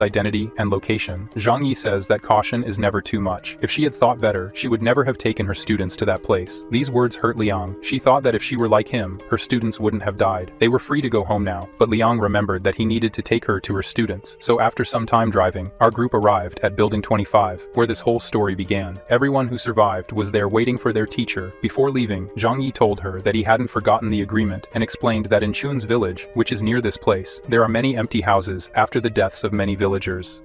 identity, and location. Zhang Yi says that caution is never too much. If she had thought better, she would never have taken her students to that place. These words hurt Liang. She thought that if she were like him, her students wouldn't have died. They were free to go home now, but Liang remembered that he needed to take her to her students. So after some time driving, our group arrived at Building 25, where this whole story began. Everyone who survived was there waiting for their teacher. Before leaving, Zhang Yi told her that he hadn't forgotten the agreement and explained that in Chun's village, which is near this place, there are many empty houses after the deaths of many villagers.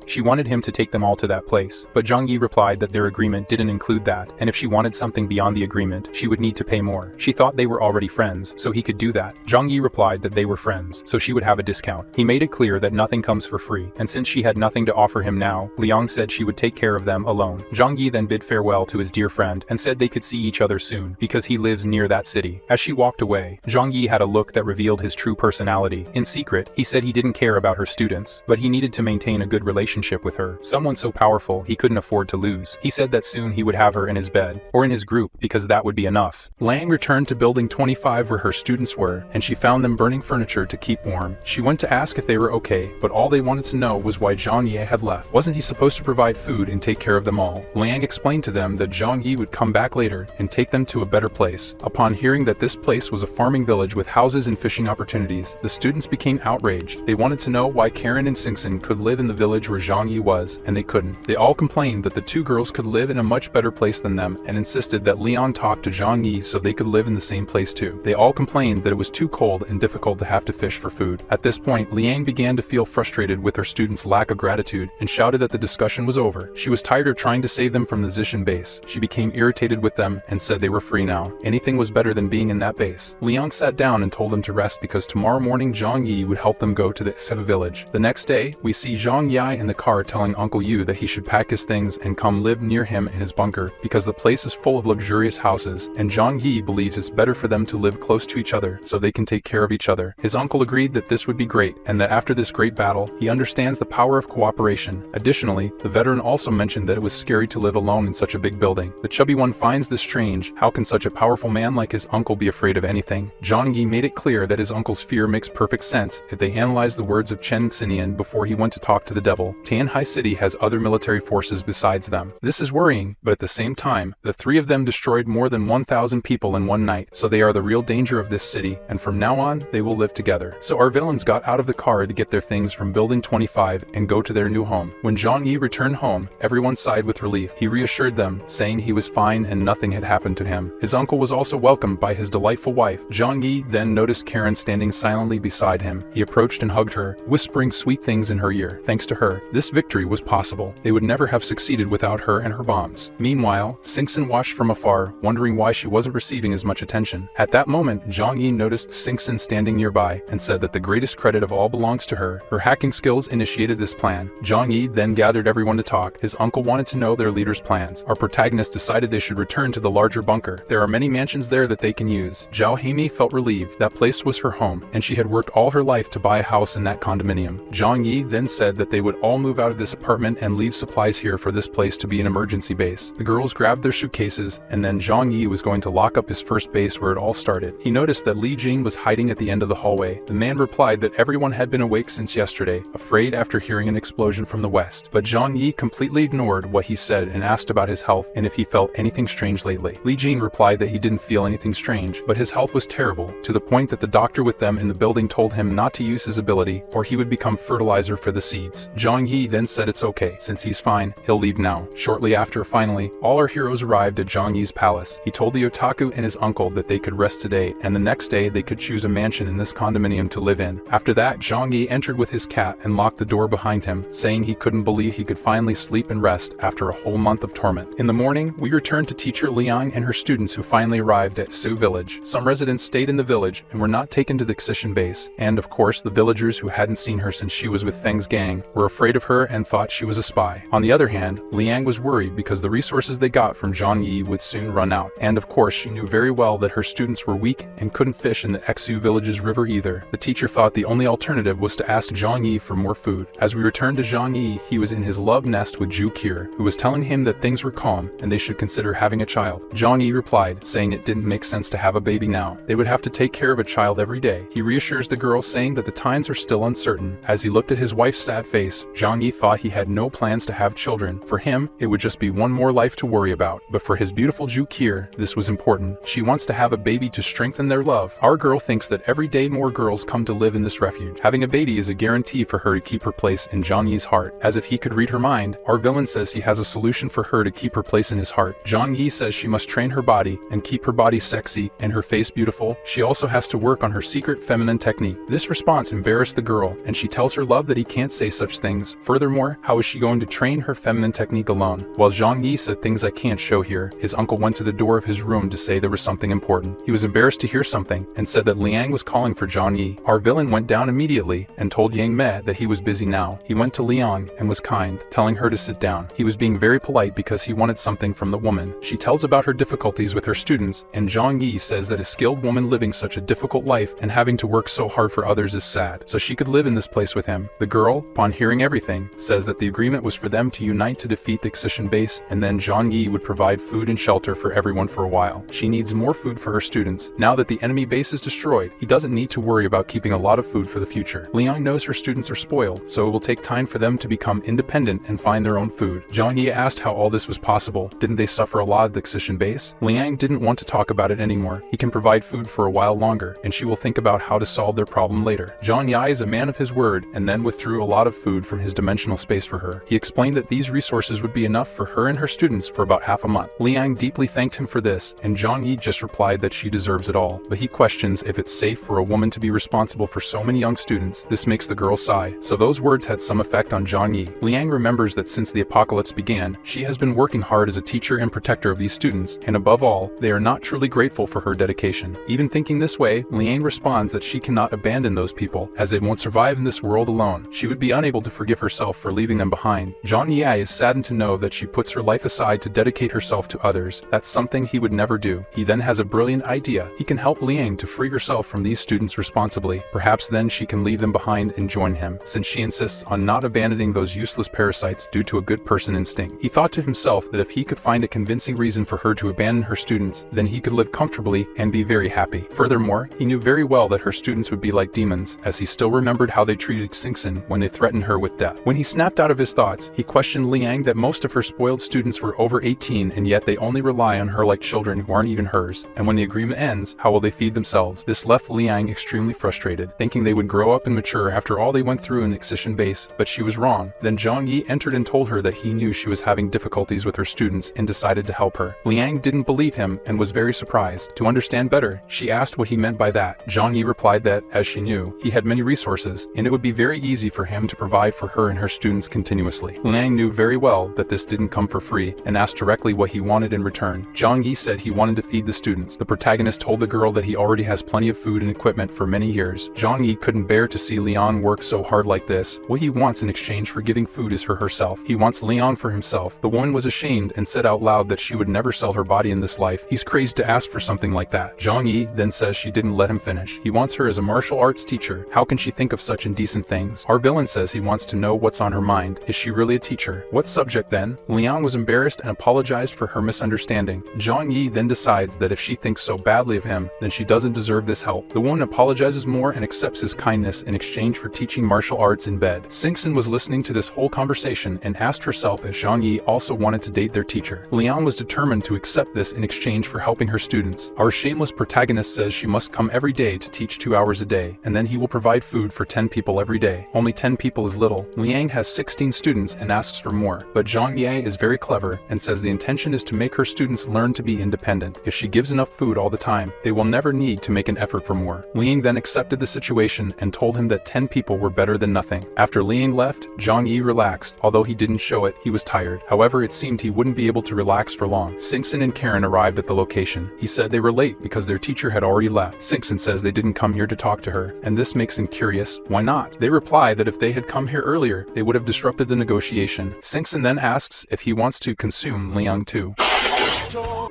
She wanted him to take them all to that place, but Zhang Yi replied that their agreement didn't include that, and if she wanted something beyond the agreement, she would need to pay more. She thought they were already friends, so he could do that. Zhang Yi replied that they were friends, so she would have a discount. He made it clear that nothing comes for free, and since she had nothing to offer him now, Liang said she would take care of them alone. Zhang Yi then bid farewell to his dear friend and said they could see each other soon, because he lives near that city. As she walked away, Zhang Yi had a look that revealed his true personality. In secret, he said he didn't care about her students, but he needed to maintain a good relationship with her, someone so powerful he couldn't afford to lose. He said that soon he would have her in his bed, or in his group, because that would be enough. Liang returned to Building 25 where her students were, and she found them burning furniture to keep warm. She went to ask if they were okay, but all they wanted to know was why Zhang Yi had left. Wasn't he supposed to provide food and take care of them all? Liang explained to them that Zhang Yi would come back later and take them to a better place. Upon hearing that this place was a farming village with houses and fishing opportunities, the students became outraged. They wanted to know why Karen and Singson could live in the village where Zhang Yi was, and they couldn't. They all complained that the two girls could live in a much better place than them, and insisted that Leon talk to Zhang Yi so they could live in the same place too. They all complained that it was too cold and difficult to have to fish for food. At this point, Liang began to feel frustrated with her students' lack of gratitude, and shouted that the discussion was over. She was tired of trying to save them from the Zishan base. She became irritated with them, and said they were free now. Anything was better than being in that base. Liang sat down and told them to rest because tomorrow morning Zhang Yi would help them go to the Seva village. The next day, we see Zhang Yi in the car telling Uncle Yu that he should pack his things and come live near him in his bunker, because the place is full of luxurious houses, and Zhang Yi believes it's better for them to live close to each other so they can take care of each other. His uncle agreed that this would be great, and that after this great battle, he understands the power of cooperation. Additionally, the veteran also mentioned that it was scary to live alone in such a big building. The chubby one finds this strange. How can such a powerful man like his uncle be afraid of anything? Zhang Yi made it clear that his uncle's fear makes perfect sense if they analyze the words of Chen Xinian before he went to talk to the devil. Tianhai City has other military forces besides them. This is worrying, but at the same time, the three of them destroyed more than 1,000 people in one night, so they are the real danger of this city, and from now on, they will live together. So our villains got out of the car to get their things from Building 25 and go to their new home. When Zhang Yi returned home, everyone sighed with relief. He reassured them, saying he was fine and nothing had happened to him. His uncle was also welcomed by his delightful wife. Zhang Yi then noticed Karen standing silently beside him. He approached and hugged her, whispering sweet things in her ear. Thanks to her, this victory was possible. They would never have succeeded without her and her bombs. Meanwhile, Singson watched from afar, wondering why she wasn't receiving as much attention. At that moment, Zhang Yi noticed Singson standing nearby and said that the greatest credit of all belongs to her. Her hacking skills initiated this plan. Zhang Yi then gathered everyone to talk. His uncle wanted to know their leader's plans. Our protagonists decided they should return to the larger bunker. There are many mansions there that they can use. Zhao Heimi felt relieved. That place was her home, and she had worked all her life to buy a house in that condominium. Zhang Yi then said that they would all move out of this apartment and leave supplies here for this place to be an emergency base. The girls grabbed their suitcases, and then Zhang Yi was going to lock up his first base where it all started. He noticed that Li Jing was hiding at the end of the hallway. The man replied that everyone had been awake since yesterday, afraid after hearing an explosion from the west. But Zhang Yi completely ignored what he said and asked about his health and if he felt anything strange lately. Li Jing replied that he didn't feel anything strange, but his health was terrible, to the point that the doctor with them in the building told him not to use his ability, or he would become fertilizer for the seeds. Zhang Yi then said it's okay, since he's fine, he'll leave now. Shortly after, finally, all our heroes arrived at Zhang Yi's palace. He told the otaku and his uncle that they could rest today, and the next day they could choose a mansion in this condominium to live in. After that, Zhang Yi entered with his cat and locked the door behind him, saying he couldn't believe he could finally sleep and rest after a whole month of torment. In the morning, we returned to teacher Liang and her students who finally arrived at Su village. Some residents stayed in the village and were not taken to the Xishan base, and of course the villagers who hadn't seen her since she was with Feng's gang were afraid of her and thought she was a spy. On the other hand, Liang was worried because the resources they got from Zhang Yi would soon run out, and of course she knew very well that her students were weak and couldn't fish in the Xu village's river either. The teacher thought the only alternative was to ask Zhang Yi for more food. As we returned to Zhang Yi, he was in his love nest with Zhu Qir, who was telling him that things were calm and they should consider having a child. Zhang Yi replied, saying it didn't make sense to have a baby now. They would have to take care of a child every day. He reassures the girl, saying that the times are still uncertain. As he looked at his wife sadly that face, Zhang Yi thought he had no plans to have children. For him, it would just be one more life to worry about. But for his beautiful Zhu Kier, this was important. She wants to have a baby to strengthen their love. Our girl thinks that every day more girls come to live in this refuge. Having a baby is a guarantee for her to keep her place in Zhang Yi's heart. As if he could read her mind, our villain says he has a solution for her to keep her place in his heart. Zhang Yi says she must train her body and keep her body sexy and her face beautiful. She also has to work on her secret feminine technique. This response embarrassed the girl, and she tells her love that he can't say such things. Furthermore, how is she going to train her feminine technique alone? While Zhang Yi said things I can't show here, his uncle went to the door of his room to say there was something important. He was embarrassed to hear something and said that Liang was calling for Zhang Yi. Our villain went down immediately and told Yang Me that he was busy now. He went to Liang and was kind, telling her to sit down. He was being very polite because he wanted something from the woman. She tells about her difficulties with her students, and Zhang Yi says that a skilled woman living such a difficult life and having to work so hard for others is sad, so she could live in this place with him. The girl, upon hearing everything, says that the agreement was for them to unite to defeat the excision base, and then Zhang Yi would provide food and shelter for everyone for a while. She needs more food for her students. Now that the enemy base is destroyed, he doesn't need to worry about keeping a lot of food for the future. Liang knows her students are spoiled, so it will take time for them to become independent and find their own food. Zhang Yi asked how all this was possible. Didn't they suffer a lot at the excision base? Liang didn't want to talk about it anymore. He can provide food for a while longer, and she will think about how to solve their problem later. Zhang Yi is a man of his word, and then withdrew a lot of food from his dimensional space for her. He explained that these resources would be enough for her and her students for about half a month. Liang deeply thanked him for this, and Zhang Yi just replied that she deserves it all. But he questions if it's safe for a woman to be responsible for so many young students. This makes the girl sigh. So those words had some effect on Zhang Yi. Liang remembers that since the apocalypse began, she has been working hard as a teacher and protector of these students, and above all, they are not truly grateful for her dedication. Even thinking this way, Liang responds that she cannot abandon those people, as they won't survive in this world alone. She would be unable to forgive herself for leaving them behind. Zhang Yi is saddened to know that she puts her life aside to dedicate herself to others. That's something he would never do. He then has a brilliant idea. He can help Liang to free herself from these students responsibly. Perhaps then she can leave them behind and join him, since she insists on not abandoning those useless parasites due to a good person instinct. He thought to himself that if he could find a convincing reason for her to abandon her students, then he could live comfortably and be very happy. Furthermore, he knew very well that her students would be like demons, as he still remembered how they treated Xingxin when they threatened her with death. When he snapped out of his thoughts, he questioned Liang that most of her spoiled students were over 18 and yet they only rely on her like children who aren't even hers, and when the agreement ends, how will they feed themselves? This left Liang extremely frustrated, thinking they would grow up and mature after all they went through in excision base, but she was wrong. Then Zhang Yi entered and told her that he knew she was having difficulties with her students and decided to help her. Liang didn't believe him and was very surprised. To understand better, she asked what he meant by that. Zhang Yi replied that, as she knew, he had many resources, and it would be very easy for him to provide for her and her students continuously. Liang knew very well that this didn't come for free, and asked directly what he wanted in return. Zhang Yi said he wanted to feed the students. The protagonist told the girl that he already has plenty of food and equipment for many years. Zhang Yi couldn't bear to see Liang work so hard like this. What he wants in exchange for giving food is for herself. He wants Liang for himself. The woman was ashamed and said out loud that she would never sell her body in this life. He's crazed to ask for something like that. Zhang Yi then says she didn't let him finish. He wants her as a martial arts teacher. How can she think of such indecent things? Our villain says he wants to know what's on her mind. Is she really a teacher? What subject then? Liang was embarrassed and apologized for her misunderstanding. Zhang Yi then decides that if she thinks so badly of him, then she doesn't deserve this help. The woman apologizes more and accepts his kindness in exchange for teaching martial arts in bed. Xingxin was listening to this whole conversation and asked herself if Zhang Yi also wanted to date their teacher. Liang was determined to accept this in exchange for helping her students. Our shameless protagonist says she must come every day to teach 2 hours a day, and then he will provide food for 10 people every day. Only 10 people is little. Liang has 16 students and asks for more, but Zhang Yi is very clever and says the intention is to make her students learn to be independent. If she gives enough food all the time, they will never need to make an effort for more. Liang then accepted the situation and told him that 10 people were better than nothing. After Liang left, Zhang Yi relaxed. Although he didn't show it, he was tired. However, it seemed he wouldn't be able to relax for long. Xingxin and Karen arrived at the location. He said they were late because their teacher had already left. Xingxin says they didn't come here to talk to her, and this makes him curious. Why not? They reply that if they had come here earlier, they would have disrupted the negotiation. Xingxin then asks if he wants to consume Liang too.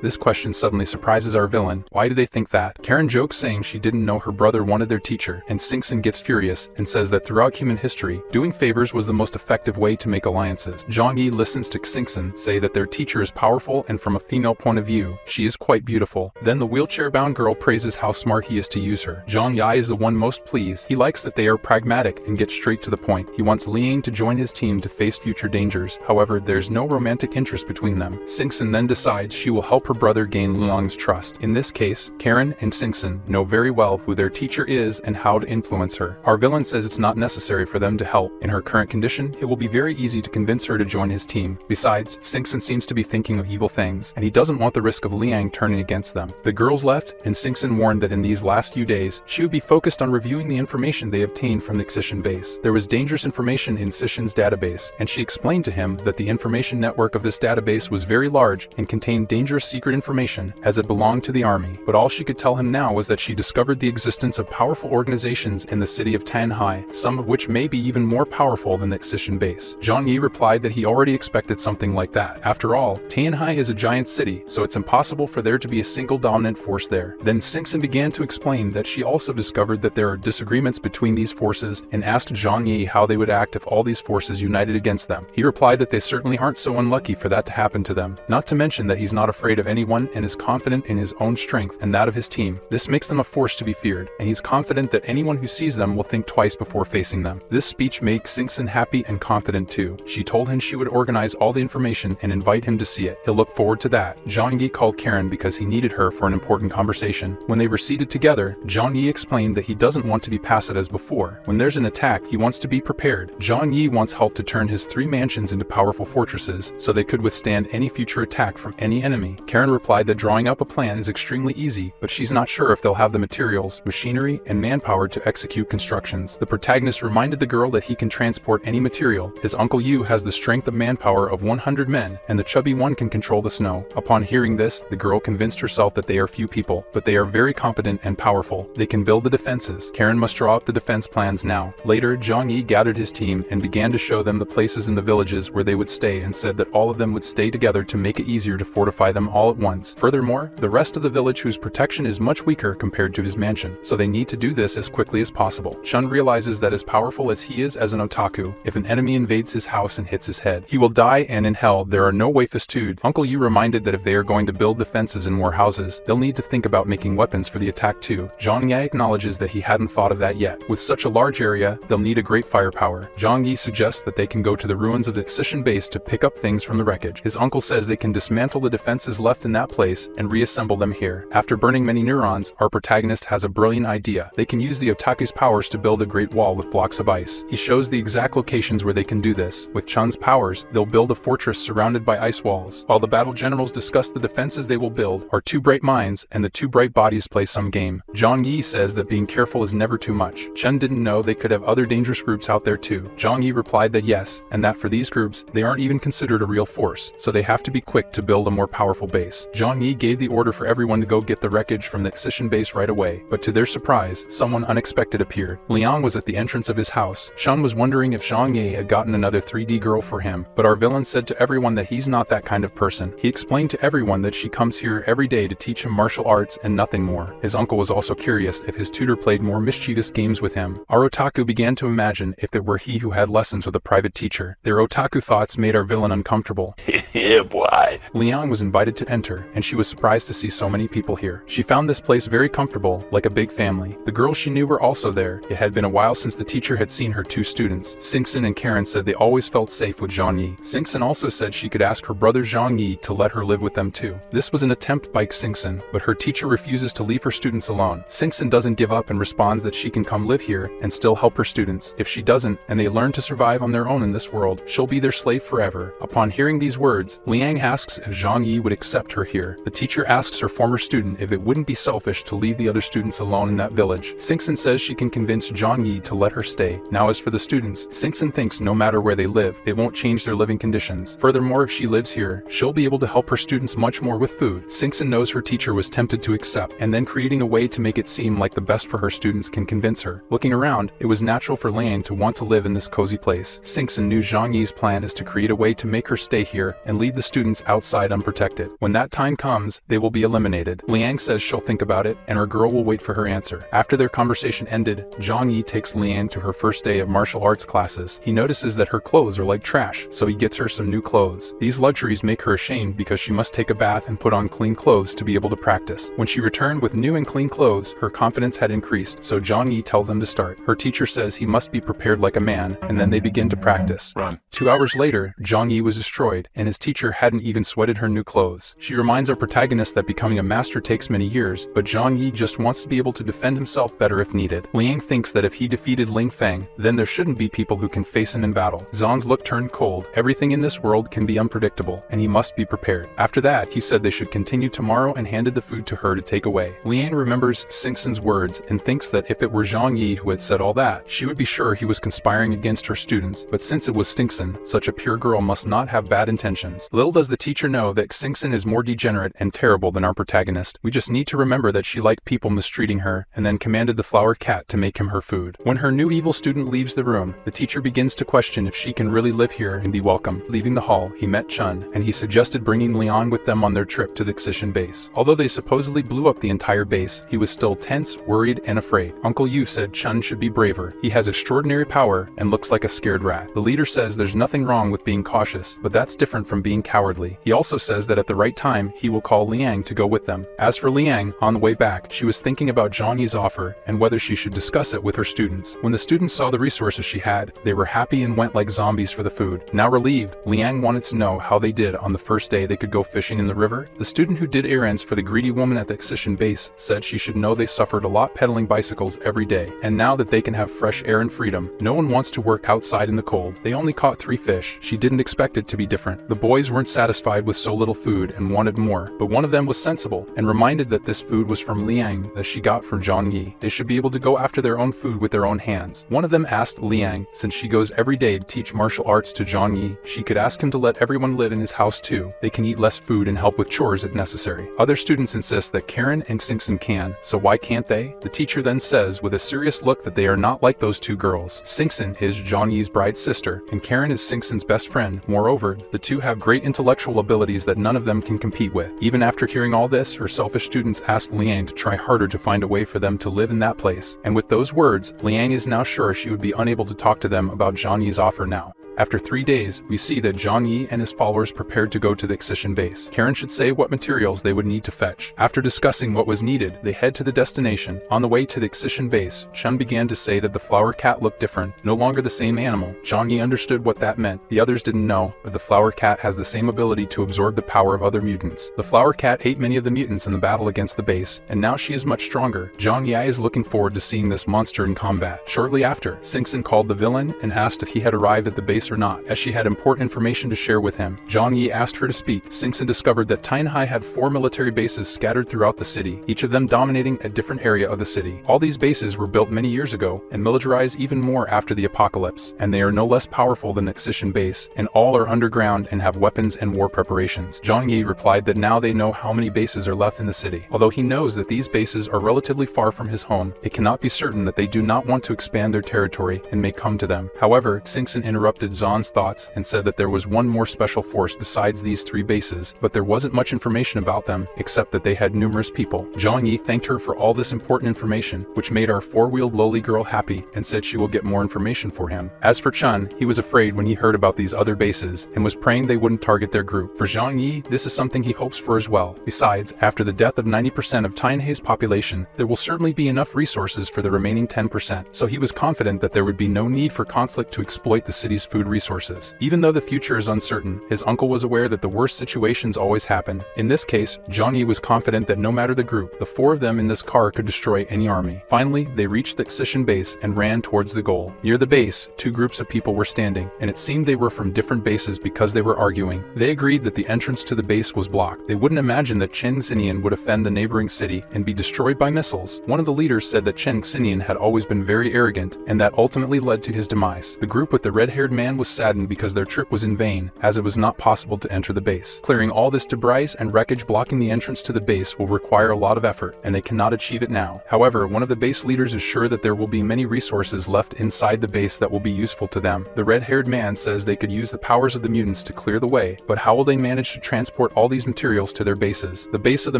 This question suddenly surprises our villain. Why do they think that? Karen jokes saying she didn't know her brother wanted their teacher, and Singson gets furious and says that throughout human history, doing favors was the most effective way to make alliances. Zhang Yi listens to Singson say that their teacher is powerful and from a female point of view, she is quite beautiful. Then the wheelchair-bound girl praises how smart he is to use her. Zhang Yi is the one most pleased. He likes that they are pragmatic and get straight to the point. He wants Liang to join his team to face future dangers. However, there's no romantic interest between them. Singson then decides she will help her brother gain Liang's trust. In this case, Karen and Singson know very well who their teacher is and how to influence her. Our villain says it's not necessary for them to help. In her current condition, it will be very easy to convince her to join his team. Besides, Singson seems to be thinking of evil things, and he doesn't want the risk of Liang turning against them. The girls left, and Singson warned that in these last few days, she would be focused on reviewing the information they obtained from the Xishan base. There was dangerous information in Xishan's database, and she explained to him that the information network of this database was very large and contained dangerous secret information as it belonged to the army. But all she could tell him now was that she discovered the existence of powerful organizations in the city of Tanhai, some of which may be even more powerful than the Xishan base. Zhang Yi replied that he already expected something like that. After all, Tanhai is a giant city, so it's impossible for there to be a single dominant force there. Then Singson began to explain that she also discovered that there are disagreements between these forces and asked Zhang Yi how they would act if all these forces united against them. He replied that they certainly aren't so unlucky for that to happen to them, not to mention that he's not afraid of anyone and is confident in his own strength and that of his team. This makes them a force to be feared, and he's confident that anyone who sees them will think twice before facing them. This speech made Singson happy and confident too. She told him she would organize all the information and invite him to see it. He'll look forward to that. Zhang Yi called Karen because he needed her for an important conversation. When they were seated together, Zhang Yi explained that he doesn't want to be passive as before. When there's an attack, he wants to be prepared. Zhang Yi wants help to turn his 3 mansions into powerful fortresses so they could withstand any future attack from any enemy. Karen replied that drawing up a plan is extremely easy, but she's not sure if they'll have the materials, machinery, and manpower to execute constructions. The protagonist reminded the girl that he can transport any material. His Uncle Yu has the strength of manpower of 100 men, and the chubby one can control the snow. Upon hearing this, the girl convinced herself that they are few people, but they are very competent and powerful. They can build the defenses. Karen must draw up the defense plans now. Later, Zhang Yi gathered his team and began to show them the places in the villages where they would stay and said that all of them would stay together to make it easier to fortify them all at once. Furthermore, the rest of the village whose protection is much weaker compared to his mansion, so they need to do this as quickly as possible. Chun realizes that as powerful as he is as an otaku, if an enemy invades his house and hits his head, he will die, and in hell there are no wafus to. Uncle Yu reminded that if they are going to build defenses and more houses, they'll need to think about making weapons for the attack too. Zhang Yi acknowledges that he hadn't thought of that yet. With such a large area, they'll need a great firepower. Zhang Yi suggests that they can go to the ruins of the Xishan base to pick up things from the wreckage. His uncle says they can dismantle the defenses left in that place and reassemble them here. After burning many neurons, our protagonist has a brilliant idea. They can use the otaku's powers to build a great wall with blocks of ice. He shows the exact locations where they can do this. With Chun's powers, they'll build a fortress surrounded by ice walls. While the battle generals discuss the defenses they will build, our 2 bright minds and the 2 bright bodies play some game. Zhang Yi says that being careful is never too much. Chen didn't know they could have other dangerous groups out there too. Zhang Yi replied that yes, and that for these groups, they aren't even considered a real force, so they have to be quick to build a more powerful base. Zhang Yi gave the order for everyone to go get the wreckage from the Xishan base right away, but to their surprise, someone unexpected appeared. Liang was at the entrance of his house. Chun was wondering if Zhang Yi had gotten another 3D girl for him, but our villain said to everyone that he's not that kind of person. He explained to everyone that she comes here every day to teach him martial arts and nothing more. His uncle was also curious if his tutor played more mischievous games with him. Our otaku began to imagine if it were he who had lessons with a private teacher. Their otaku thoughts made our villain uncomfortable. Yeah, boy. Liang was invited to enter, and she was surprised to see so many people here. She found this place very comfortable, like a big family. The girls she knew were also there. It had been a while since the teacher had seen her 2 students. Singson and Karen said they always felt safe with Zhang Yi. Singson also said she could ask her brother Zhang Yi to let her live with them too. This was an attempt by Singson, but her teacher refuses to leave her students alone. Singson doesn't give up and responds that she can come live here and still help her students. If she doesn't, and they learn to survive on their own in this world, she'll be their slave forever. Upon hearing these words, Liang asks if Zhang Yi would accept her here. The teacher asks her former student if it wouldn't be selfish to leave the other students alone in that village. Singson says she can convince Zhang Yi to let her stay. Now as for the students, Singson thinks no matter where they live, it won't change their living conditions. Furthermore, if she lives here, she'll be able to help her students much more with food. Singson knows her teacher was tempted to accept, and then creating a way to make it seem like the best for her students can convince her. Looking around, it was natural for Liang to want to live in this cozy place. Singson knew Zhang Yi's plan is to create a way to make her stay here and leave the students outside unprotected. When When that time comes, they will be eliminated. Liang says she'll think about it, and our girl will wait for her answer. After their conversation ended, Zhang Yi takes Liang to her first day of martial arts classes. He notices that her clothes are like trash, so he gets her some new clothes. These luxuries make her ashamed because she must take a bath and put on clean clothes to be able to practice. When she returned with new and clean clothes, her confidence had increased, so Zhang Yi tells them to start. Her teacher says he must be prepared like a man, and then they begin to practice. Run. 2 hours later, Zhang Yi was destroyed, and his teacher hadn't even sweated her new clothes. She reminds our protagonist that becoming a master takes many years, but Zhang Yi just wants to be able to defend himself better if needed. Liang thinks that if he defeated Ling Feng, then there shouldn't be people who can face him in battle. Zhang's look turned cold. Everything in this world can be unpredictable, and he must be prepared. After that, he said they should continue tomorrow and handed the food to her to take away. Liang remembers Xingxin's words and thinks that if it were Zhang Yi who had said all that, she would be sure he was conspiring against her students, but since it was Xingxin, such a pure girl must not have bad intentions. Little does the teacher know that Xingxin is more degenerate and terrible than our protagonist. We just need to remember that she liked people mistreating her, and then commanded the flower cat to make him her food. When her new evil student leaves the room, the teacher begins to question if she can really live here and be welcome. Leaving the hall, he met Chun, and he suggested bringing Liang with them on their trip to the Excision base. Although they supposedly blew up the entire base, he was still tense, worried, and afraid. Uncle Yu said Chun should be braver. He has extraordinary power and looks like a scared rat. The leader says there's nothing wrong with being cautious, but that's different from being cowardly. He also says that at the right time, he will call Liang to go with them. As for Liang, on the way back, she was thinking about Zhang Yi's offer and whether she should discuss it with her students. When the students saw the resources she had, they were happy and went like zombies for the food. Now relieved, Liang wanted to know how they did on the first day they could go fishing in the river. The student who did errands for the greedy woman at the Excision base said she should know they suffered a lot pedaling bicycles every day, and now that they can have fresh air and freedom, no one wants to work outside in the cold. They only caught 3 fish. She didn't expect it to be different. The boys weren't satisfied with so little food and wanted more, but one of them was sensible and reminded that this food was from Liang that she got from Zhang Yi. They should be able to go after their own food with their own hands. One of them asked Liang, since she goes every day to teach martial arts to Zhang Yi, she could ask him to let everyone live in his house too. They can eat less food and help with chores if necessary. Other students insist that Karen and Xingxin can, so why can't they? The teacher then says with a serious look that they are not like those 2 girls. Xingxin is Zhang Yi's bride's sister, and Karen is Xingxin's best friend. Moreover, the 2 have great intellectual abilities that none of them can compete with. Even after hearing all this, her selfish students asked Liang to try harder to find a way for them to live in that place. And with those words, Liang is now sure she would be unable to talk to them about Zhang Yi's offer now. After 3 days, we see that Zhang Yi and his followers prepared to go to the Excision base. Karen should say what materials they would need to fetch. After discussing what was needed, they head to the destination. On the way to the Excision base, Chun began to say that the flower cat looked different, no longer the same animal. Zhang Yi understood what that meant. The others didn't know, but the flower cat has the same ability to absorb the power of other mutants. The flower cat ate many of the mutants in the battle against the base, and now she is much stronger. Zhang Yi is looking forward to seeing this monster in combat. Shortly after, Xingxin called the villain and asked if he had arrived at the base or not, as she had important information to share with him. Zhang Yi asked her to speak. Xingxin discovered that Tianhai had 4 military bases scattered throughout the city, each of them dominating a different area of the city. All these bases were built many years ago and militarized even more after the apocalypse, and they are no less powerful than the Excision base, and all are underground and have weapons and war preparations. Zhang Yi replied that now they know how many bases are left in the city. Although he knows that these bases are relatively far from his home, it cannot be certain that they do not want to expand their territory and may come to them. However, Xingxin interrupted Zhan's thoughts and said that there was one more special force besides these 3 bases, but there wasn't much information about them except that they had numerous people. Zhang Yi thanked her for all this important information, which made our 4-wheeled lowly girl happy, and said she will get more information for him. As for Chun, he was afraid when he heard about these other bases and was praying they wouldn't target their group. For Zhang Yi, this is something he hopes for as well. Besides, after the death of 90% of Tianhei's population, there will certainly be enough resources for the remaining 10%, so he was confident that there would be no need for conflict to exploit the city's food resources. Even though the future is uncertain, his uncle was aware that the worst situations always happen. In this case, Zhang Yi was confident that no matter the group, the 4 of them in this car could destroy any army. Finally, they reached the Excision base and ran towards the goal. Near the base, 2 groups of people were standing, and it seemed they were from different bases because they were arguing. They agreed that the entrance to the base was blocked. They wouldn't imagine that Chen Xinian would offend the neighboring city and be destroyed by missiles. One of the leaders said that Chen Xinian had always been very arrogant, and that ultimately led to his demise. The group with the red-haired man man was saddened because their trip was in vain, as it was not possible to enter the base. Clearing all this debris and wreckage blocking the entrance to the base will require a lot of effort, and they cannot achieve it now. However, one of the base leaders is sure that there will be many resources left inside the base that will be useful to them. The red-haired man says they could use the powers of the mutants to clear the way, but how will they manage to transport all these materials to their bases? The base of the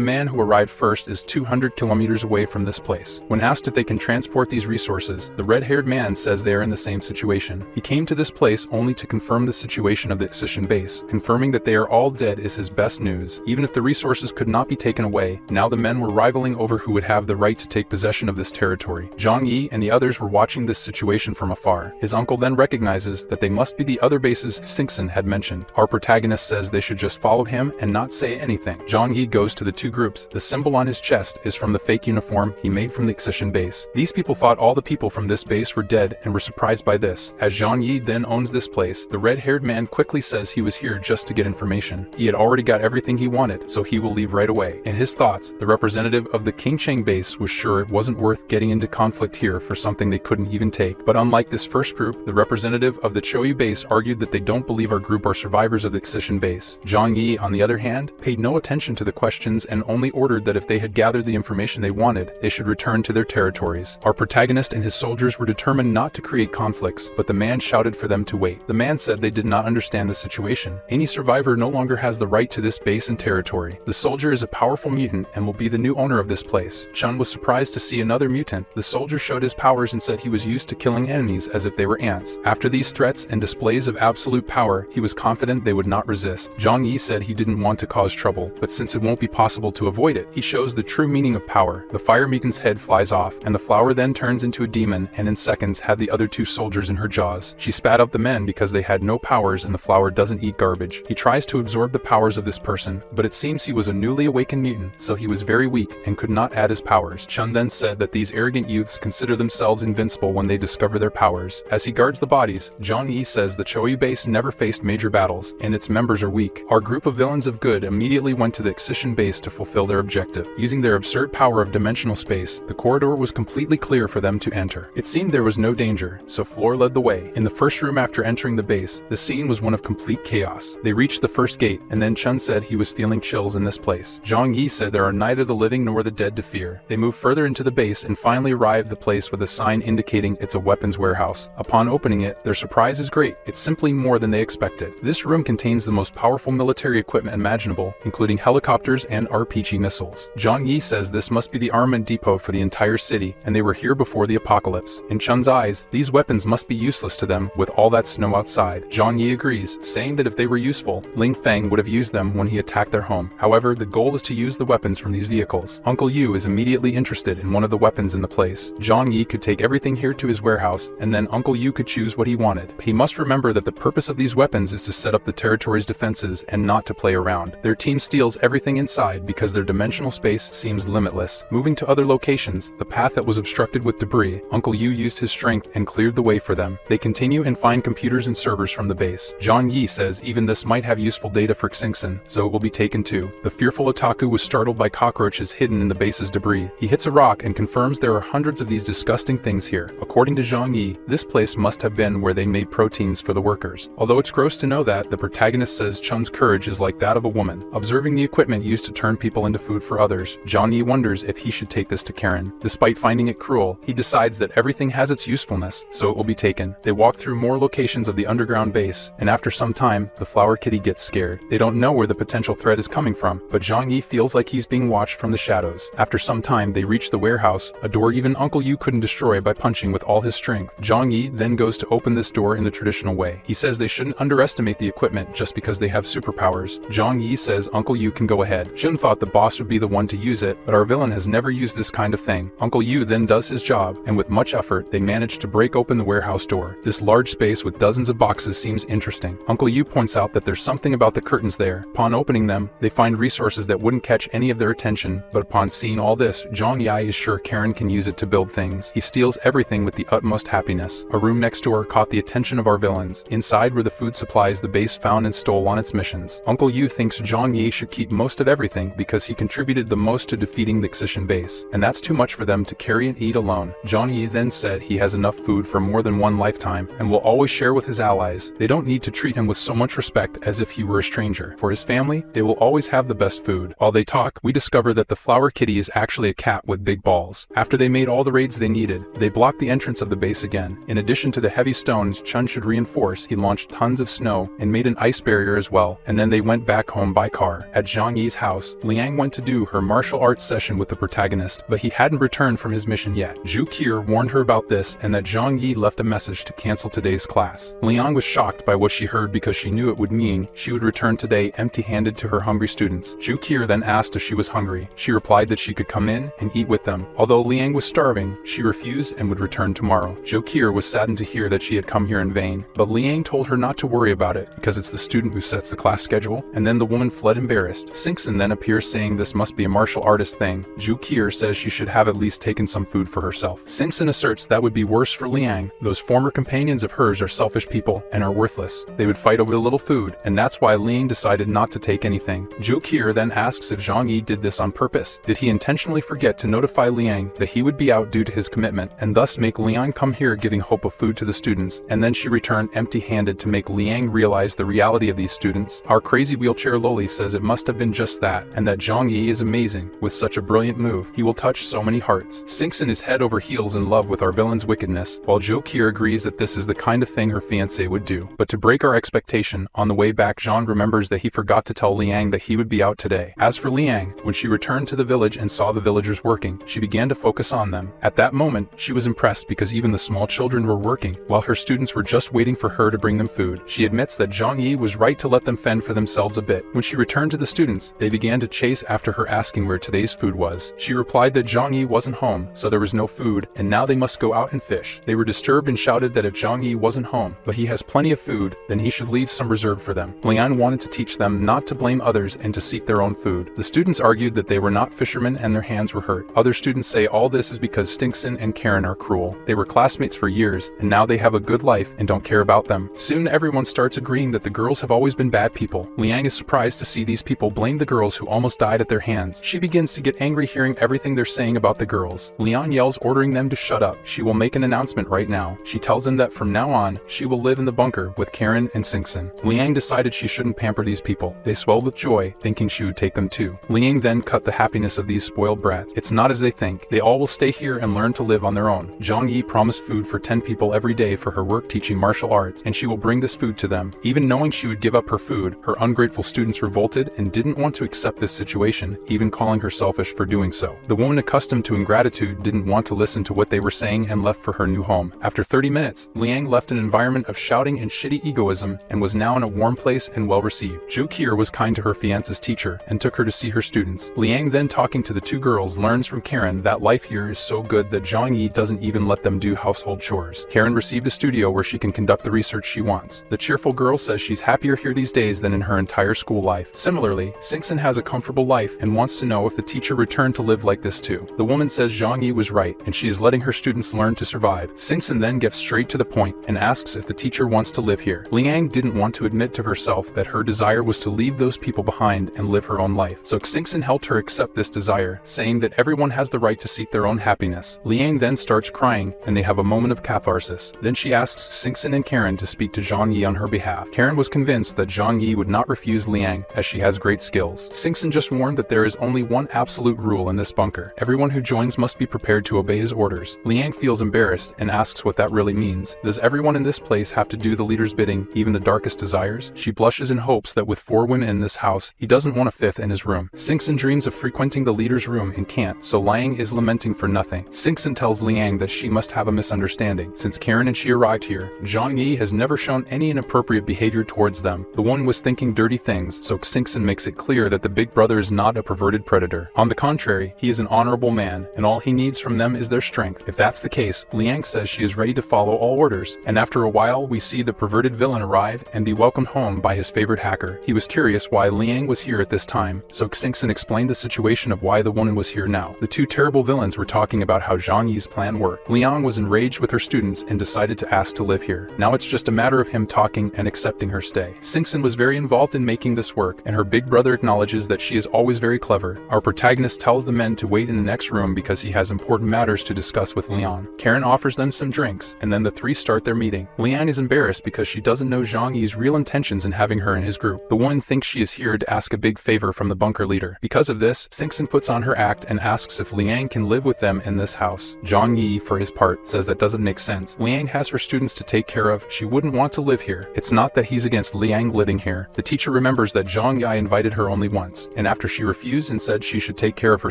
man who arrived first is 200 kilometers away from this place. When asked if they can transport these resources, the red-haired man says they are in the same situation. He came to this place only to confirm the situation of the excision base. Confirming that they are all dead is his best news. Even if the resources could not be taken away, now the men were rivaling over who would have the right to take possession of this territory. Zhang Yi and the others were watching this situation from afar. His uncle then recognizes that they must be the other bases Xingsun had mentioned. Our protagonist says they should just follow him and not say anything. Zhang Yi goes to the two groups. The symbol on his chest is from the fake uniform he made from the excision base. These people thought all the people from this base were dead and were surprised by this. As Zhang Yi then owns this place, the red-haired man quickly says he was here just to get information. He had already got everything he wanted, so he will leave right away. In his thoughts, the representative of the Qingcheng base was sure it wasn't worth getting into conflict here for something they couldn't even take. But unlike this first group, the representative of the Choyu base argued that they don't believe our group are survivors of the excision base. Zhang Yi, on the other hand, paid no attention to the questions and only ordered that if they had gathered the information they wanted, they should return to their territories. Our protagonist and his soldiers were determined not to create conflicts, but the man shouted for them to wait. The man said they did not understand the situation. Any survivor no longer has the right to this base and territory. The soldier is a powerful mutant and will be the new owner of this place. Chun was surprised to see another mutant. The soldier showed his powers and said he was used to killing enemies as if they were ants. After these threats and displays of absolute power, he was confident they would not resist. Zhang Yi said he didn't want to cause trouble, but since it won't be possible to avoid it, he shows the true meaning of power. The fire mutant's head flies off, and the flower then turns into a demon and in seconds had the other two soldiers in her jaws. She spat out the men because they had no powers and the flower doesn't eat garbage. He tries to absorb the powers of this person, but it seems he was a newly awakened mutant, so he was very weak and could not add his powers. Chun then said that these arrogant youths consider themselves invincible when they discover their powers. As he guards the bodies, Zhang Yi says the Choyu base never faced major battles, and its members are weak. Our group of villains of good immediately went to the excision base to fulfill their objective. Using their absurd power of dimensional space, the corridor was completely clear for them to enter. It seemed there was no danger, so Floor led the way. In the first room after entering the base, the scene was one of complete chaos. They reached the first gate, and then Chun said he was feeling chills in this place. Zhang Yi said there are neither the living nor the dead to fear. They moved further into the base and finally arrived at the place with a sign indicating it's a weapons warehouse. Upon opening it, their surprise is great. It's simply more than they expected. This room contains the most powerful military equipment imaginable, including helicopters and RPG missiles. Zhang Yi says this must be the armament depot for the entire city, and they were here before the apocalypse. In Chun's eyes, these weapons must be useless to them with all that snow outside. Zhang Yi agrees, saying that if they were useful, Ling Feng would have used them when he attacked their home. However, the goal is to use the weapons from these vehicles. Uncle Yu is immediately interested in one of the weapons in the place. Zhang Yi could take everything here to his warehouse, and then Uncle Yu could choose what he wanted. He must remember that the purpose of these weapons is to set up the territory's defenses and not to play around. Their team steals everything inside because their dimensional space seems limitless. Moving to other locations, the path that was obstructed with debris, Uncle Yu used his strength and cleared the way for them. They continue and find computers and servers from the base. Zhang Yi says even this might have useful data for Xingsun, so it will be taken too. The fearful otaku was startled by cockroaches hidden in the base's debris. He hits a rock and confirms there are hundreds of these disgusting things here. According to Zhang Yi, this place must have been where they made proteins for the workers. Although it's gross to know that, the protagonist says Chun's courage is like that of a woman. Observing the equipment used to turn people into food for others, Zhang Yi wonders if he should take this to Karen. Despite finding it cruel, he decides that everything has its usefulness, so it will be taken. They walk through more locations of the underground base, and after some time, the flower kitty gets scared. They don't know where the potential threat is coming from, but Zhang Yi feels like he's being watched from the shadows. After some time, they reach the warehouse, a door even Uncle Yu couldn't destroy by punching with all his strength. Zhang Yi then goes to open this door in the traditional way. He says they shouldn't underestimate the equipment just because they have superpowers. Zhang Yi says Uncle Yu can go ahead. Jun thought the boss would be the one to use it, but our villain has never used this kind of thing. Uncle Yu then does his job, and with much effort, they manage to break open the warehouse door. This large space with dozens of boxes seems interesting. Uncle Yu points out that there's something about the curtains there. Upon opening them, they find resources that wouldn't catch any of their attention, but upon seeing all this, Zhang Yi is sure Karen can use it to build things. He steals everything with the utmost happiness. A room next door caught the attention of our villains. Inside were the food supplies the base found and stole on its missions. Uncle Yu thinks Zhang Yi should keep most of everything because he contributed the most to defeating the excision base, and that's too much for them to carry and eat alone. Zhang Yi then said he has enough food for more than one lifetime and will always share share with his allies. They don't need to treat him with so much respect as if he were a stranger. For his family, they will always have the best food. While they talk, we discover that the flower kitty is actually a cat with big balls. After they made all the raids they needed, they blocked the entrance of the base again. In addition to the heavy stones Chun should reinforce, he launched tons of snow and made an ice barrier as well, and then they went back home by car. At Zhang Yi's house, Liang went to do her martial arts session with the protagonist, but he hadn't returned from his mission yet. Zhu Qier warned her about this and that Zhang Yi left a message to cancel today's class. Liang was shocked by what she heard because she knew it would mean she would return today empty-handed to her hungry students. Zhu Qier then asked if she was hungry. She replied that she could come in and eat with them. Although Liang was starving, she refused and would return tomorrow. Zhu Qier was saddened to hear that she had come here in vain, but Liang told her not to worry about it because it's the student who sets the class schedule, and then the woman fled embarrassed. Xingxin then appears saying this must be a martial artist thing. Zhu Qier says she should have at least taken some food for herself. Xingxin asserts that would be worse for Liang. Those former companions of hers are selfish people and are worthless. They would fight over a little food, and that's why Liang decided not to take anything. Zhu Qier then asks if Zhang Yi did this on purpose. Did he intentionally forget to notify Liang that he would be out due to his commitment, and thus make Liang come here giving hope of food to the students, and then she returned empty-handed to make Liang realize the reality of these students? Our crazy wheelchair loli says it must have been just that, and that Zhang Yi is amazing. With such a brilliant move, he will touch so many hearts. Xingxin is head over heels in love with our villain's wickedness, while Zhu Qier agrees that this is the kind of thing her fiancé would do. But to break our expectation, on the way back Zhang remembers that he forgot to tell Liang that he would be out today. As for Liang, when she returned to the village and saw the villagers working, she began to focus on them. At that moment, she was impressed because even the small children were working, while her students were just waiting for her to bring them food. She admits that Zhang Yi was right to let them fend for themselves a bit. When she returned to the students, they began to chase after her asking where today's food was. She replied that Zhang Yi wasn't home, so there was no food, and now they must go out and fish. They were disturbed and shouted that if Zhang Yi wasn't home, but he has plenty of food, then he should leave some reserved for them. Liang wanted to teach them not to blame others and to seek their own food. The students argued that they were not fishermen and their hands were hurt. Other students say all this is because Xingxin and Karen are cruel. They were classmates for years, and now they have a good life and don't care about them. Soon everyone starts agreeing that the girls have always been bad people. Liang is surprised to see these people blame the girls who almost died at their hands. She begins to get angry hearing everything they're saying about the girls. Liang yells ordering them to shut up. She will make an announcement right now. She tells them that from now on, she will live in the bunker with Karen and Xingxin. Liang decided she shouldn't pamper these people. They swelled with joy, thinking she would take them too. Liang then cut the happiness of these spoiled brats. It's not as they think. They all will stay here and learn to live on their own. Zhang Yi promised food for 10 people every day for her work teaching martial arts, and she will bring this food to them. Even knowing she would give up her food, her ungrateful students revolted and didn't want to accept this situation, even calling her selfish for doing so. The woman accustomed to ingratitude didn't want to listen to what they were saying and left for her new home. After 30 minutes, Liang left an environment of shouting and shitty egoism and was now in a warm place and well received. Zhu Qier was kind to her fiance's teacher and took her to see her students. Liang then talking to the two girls learns from Karen that life here is so good that Zhang Yi doesn't even let them do household chores. Karen received a studio where she can conduct the research she wants. The cheerful girl says she's happier here these days than in her entire school life. Similarly, Xingxin has a comfortable life and wants to know if the teacher returned to live like this too. The woman says Zhang Yi was right and she is letting her students learn to survive. Xingxin then gets straight to the point and asks if the teacher wants to live here. Liang didn't want to admit to herself that her desire was to leave those people behind and live her own life. So Xingxin helped her accept this desire, saying that everyone has the right to seek their own happiness. Liang then starts crying and they have a moment of catharsis. Then she asks Xingxin and Karen to speak to Zhang Yi on her behalf. Karen was convinced that Zhang Yi would not refuse Liang as she has great skills. Xingxin just warned that there is only one absolute rule in this bunker. Everyone who joins must be prepared to obey his orders. Liang feels embarrassed and asks what that really means. Does everyone in this place have to do the leader's bidding, even the darkest desires? She blushes and hopes that with 4 women in this house, he doesn't want a 5th in his room. Xingxin dreams of frequenting the leader's room and can't, so Liang is lamenting for nothing. Xingxin tells Liang that she must have a misunderstanding. Since Karen and she arrived here, Zhang Yi has never shown any inappropriate behavior towards them. The one was thinking dirty things, so Xingxin makes it clear that the big brother is not a perverted predator. On the contrary, he is an honorable man, and all he needs from them is their strength. If that's the case, Liang says she is ready to follow all orders, and after a while we see the perverted villain arrive and be welcomed home by his favorite hacker. He was curious why Liang was here at this time, so Xingxin explained the situation of why the woman was here now. The two terrible villains were talking about how Zhang Yi's plan worked. Liang was enraged with her students and decided to ask to live here. Now it's just a matter of him talking and accepting her stay. Xingxin was very involved in making this work, and her big brother acknowledges that she is always very clever. Our protagonist tells the men to wait in the next room because he has important matters to discuss with Liang. Karen offers them some drinks, and then the three start their meeting. Liang is embarrassed because she doesn't know Zhang Yi's real intentions in having her in his group. The woman thinks she is here to ask a big favor from the bunker leader. Because of this, Xingxin puts on her act and asks if Liang can live with them in this house. Zhang Yi, for his part, says that doesn't make sense. Liang has her students to take care of. She wouldn't want to live here. It's not that he's against Liang living here. The teacher remembers that Zhang Yi invited her only once, and after she refused and said she should take care of her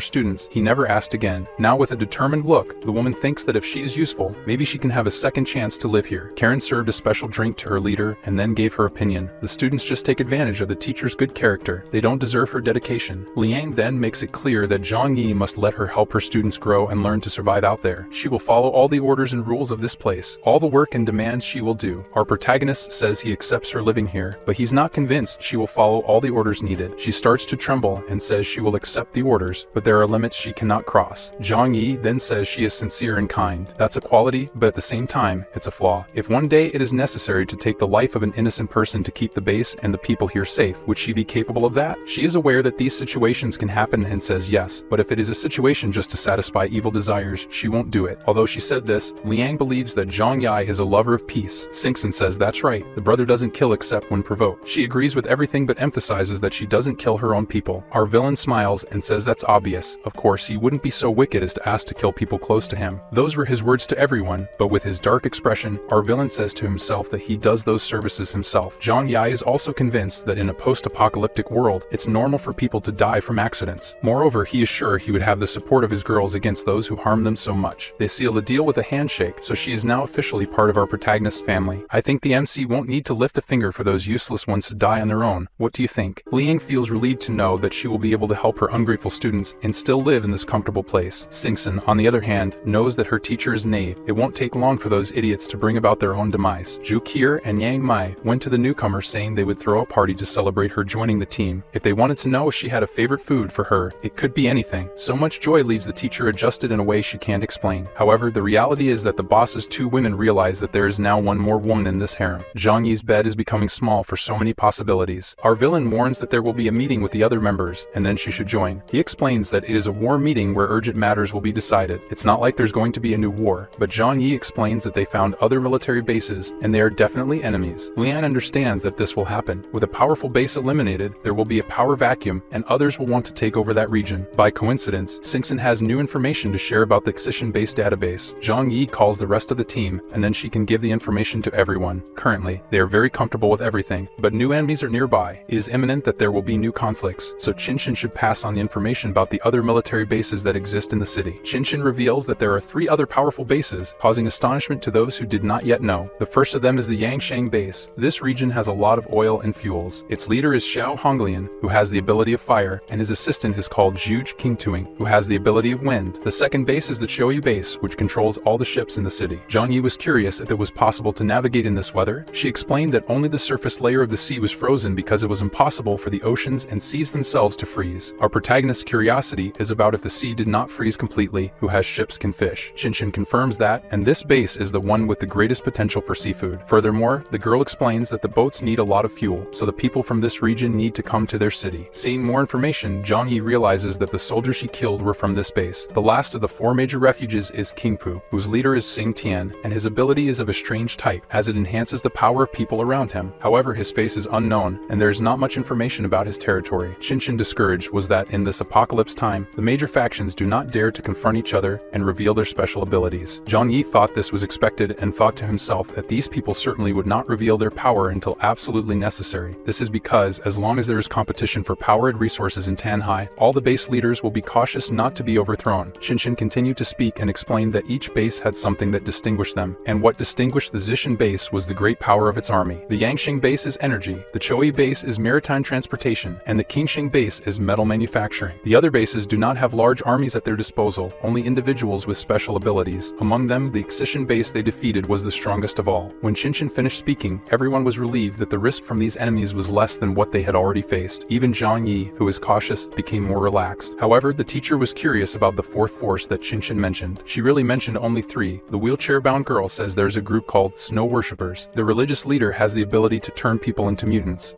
students, he never asked again. Now with a determined look, the woman thinks that if she is useful, maybe she can have a second chance to live here. Karen served a special drink to her leader and then gave her opinion. The students just take advantage of the teacher's good character. They don't deserve her dedication. Liang then makes it clear that Zhang Yi must let her help her students grow and learn to survive out there. She will follow all the orders and rules of this place. All the work and demands she will do. Our protagonist says he accepts her living here, but he's not convinced she will follow all the orders needed. She starts to tremble and says she will accept the orders, but there are limits she cannot cross. Zhang Yi then says she is sincere and kind. That's a quality, but at the same time, it's a flaw. If one day it is necessary to take the life of an innocent person to keep the base and the people here safe, would she be capable of that? She is aware that these situations can happen and says yes, but if it is a situation just to satisfy evil desires, she won't do it. Although she said this, Liang believes that Zhang Yi is a lover of peace. Xingxin says that's right, the brother doesn't kill except when provoked. She agrees with everything but emphasizes that she doesn't kill her own people. Our villain smiles and says that's obvious. Of course, he wouldn't be so wicked as to ask to kill people close to him. Those were his words to everyone, but with his dark expression, our villain says to himself that he does those services himself. Zhang Yi is also convinced that in a post-apocalyptic world, it's normal for people to die from accidents. Moreover, he is sure he would have the support of his girls against those who harm them so much. They seal the deal with a handshake, so she is now officially part of our protagonist's family. I think the MC won't need to lift a finger for those useless ones to die on their own. What do you think? Liang feels relieved to know that she will be able to help her ungrateful students and still live in this comfortable place. Xingxin, on the other hand, knows that her teacher is naive. It won't take long for those idiots to bring about their own demise. Zhu Qier and Yang Mai went to the newcomer saying they would throw a party to celebrate her joining the team. If they wanted to know if she had a favorite food for her, it could be anything. So much joy leaves the teacher adjusted in a way she can't explain. However, the reality is that the boss's two women realize that there is now one more woman in this harem. Zhang Yi's bed is becoming small for so many possibilities. Our villain warns that there will be a meeting with the other members, and then she should join. He explains that it is a war meeting where urgent matters will be decided. It's not like there's going to be a new war, but Zhang Yi explains that they found other military bases, and they are definitely enemies. Liang understands that this will happen. With a powerful base eliminated, there will be a power vacuum, and others will want to take over that region. By coincidence, Xingxin has new information to share about the Excision base database. Zhang Yi calls the rest of the team, and then she can give the information to everyone. Currently, they are very comfortable with everything, but new enemies are nearby. It is imminent that there will be new conflicts, so Qinshin should pass on the information about the other military bases that exist in the city. Qinshin reveals that there are 3 other powerful bases, causing astonishment to those who did not yet know. The first of them is the Yangsheng base. This region has a lot of oil and fuels. Its leader is Xiao Honglian, who has the ability of fire, and his assistant is called Zhuge Qingtuing, who has the ability of wind. The second base is the Chouyi base, which controls all the ships in the city. Zhang Yi was curious if it was possible to navigate in this weather. She explained that only the surface layer of the sea was frozen because it was impossible for the oceans and seas themselves to freeze. Our protagonist's curiosity is about if the sea did not freeze completely, who has ships can fish. Qinshin confirms that, and this base is the one with the greatest potential for seafood. Furthermore, the girl explains that the boats need a lot of fuel, so the people from this region need to come to their city. Seeing more information, Zhang Yi realizes that the soldiers she killed were from this base. The last of the 4 major refuges is Qingpu, whose leader is Xing Tian, and his ability is of a strange type, as it enhances the power of people around him. However, his face is unknown, and there is not much information about his territory. Qinshin discouraged was that in this apocalypse time, the major factions do not dare to confront each other and reveal their special abilities. Zhang Yi thought this was expected and thought to himself that these people certainly would not reveal their power until absolutely necessary. This is because, as long as there is competition for power and resources in Tanhai, all the base leaders will be cautious not to be overthrown. Qinshin continued to speak and explained that each base had something that distinguished them, and what distinguished the Zishan base was the great power of its army. The Yangsheng base is energy, the Chouyi base is maritime transportation, and the Qingxing base is metal manufacturing. The other bases do not have large armies at their disposal, only individuals with special abilities. Among them, the Excision base they defeated was the strongest of all. When Qinshin finished speaking, everyone was relieved that the risk from these enemies was less than what they had already faced. Even Zhang Yi, who was cautious, became more relaxed. However, the teacher was curious about the 4th force that Qinshin mentioned. She really mentioned only 3. The wheelchair-bound girl says there's a group called Snow Worshippers. The religious leader has the ability to turn people into mutants.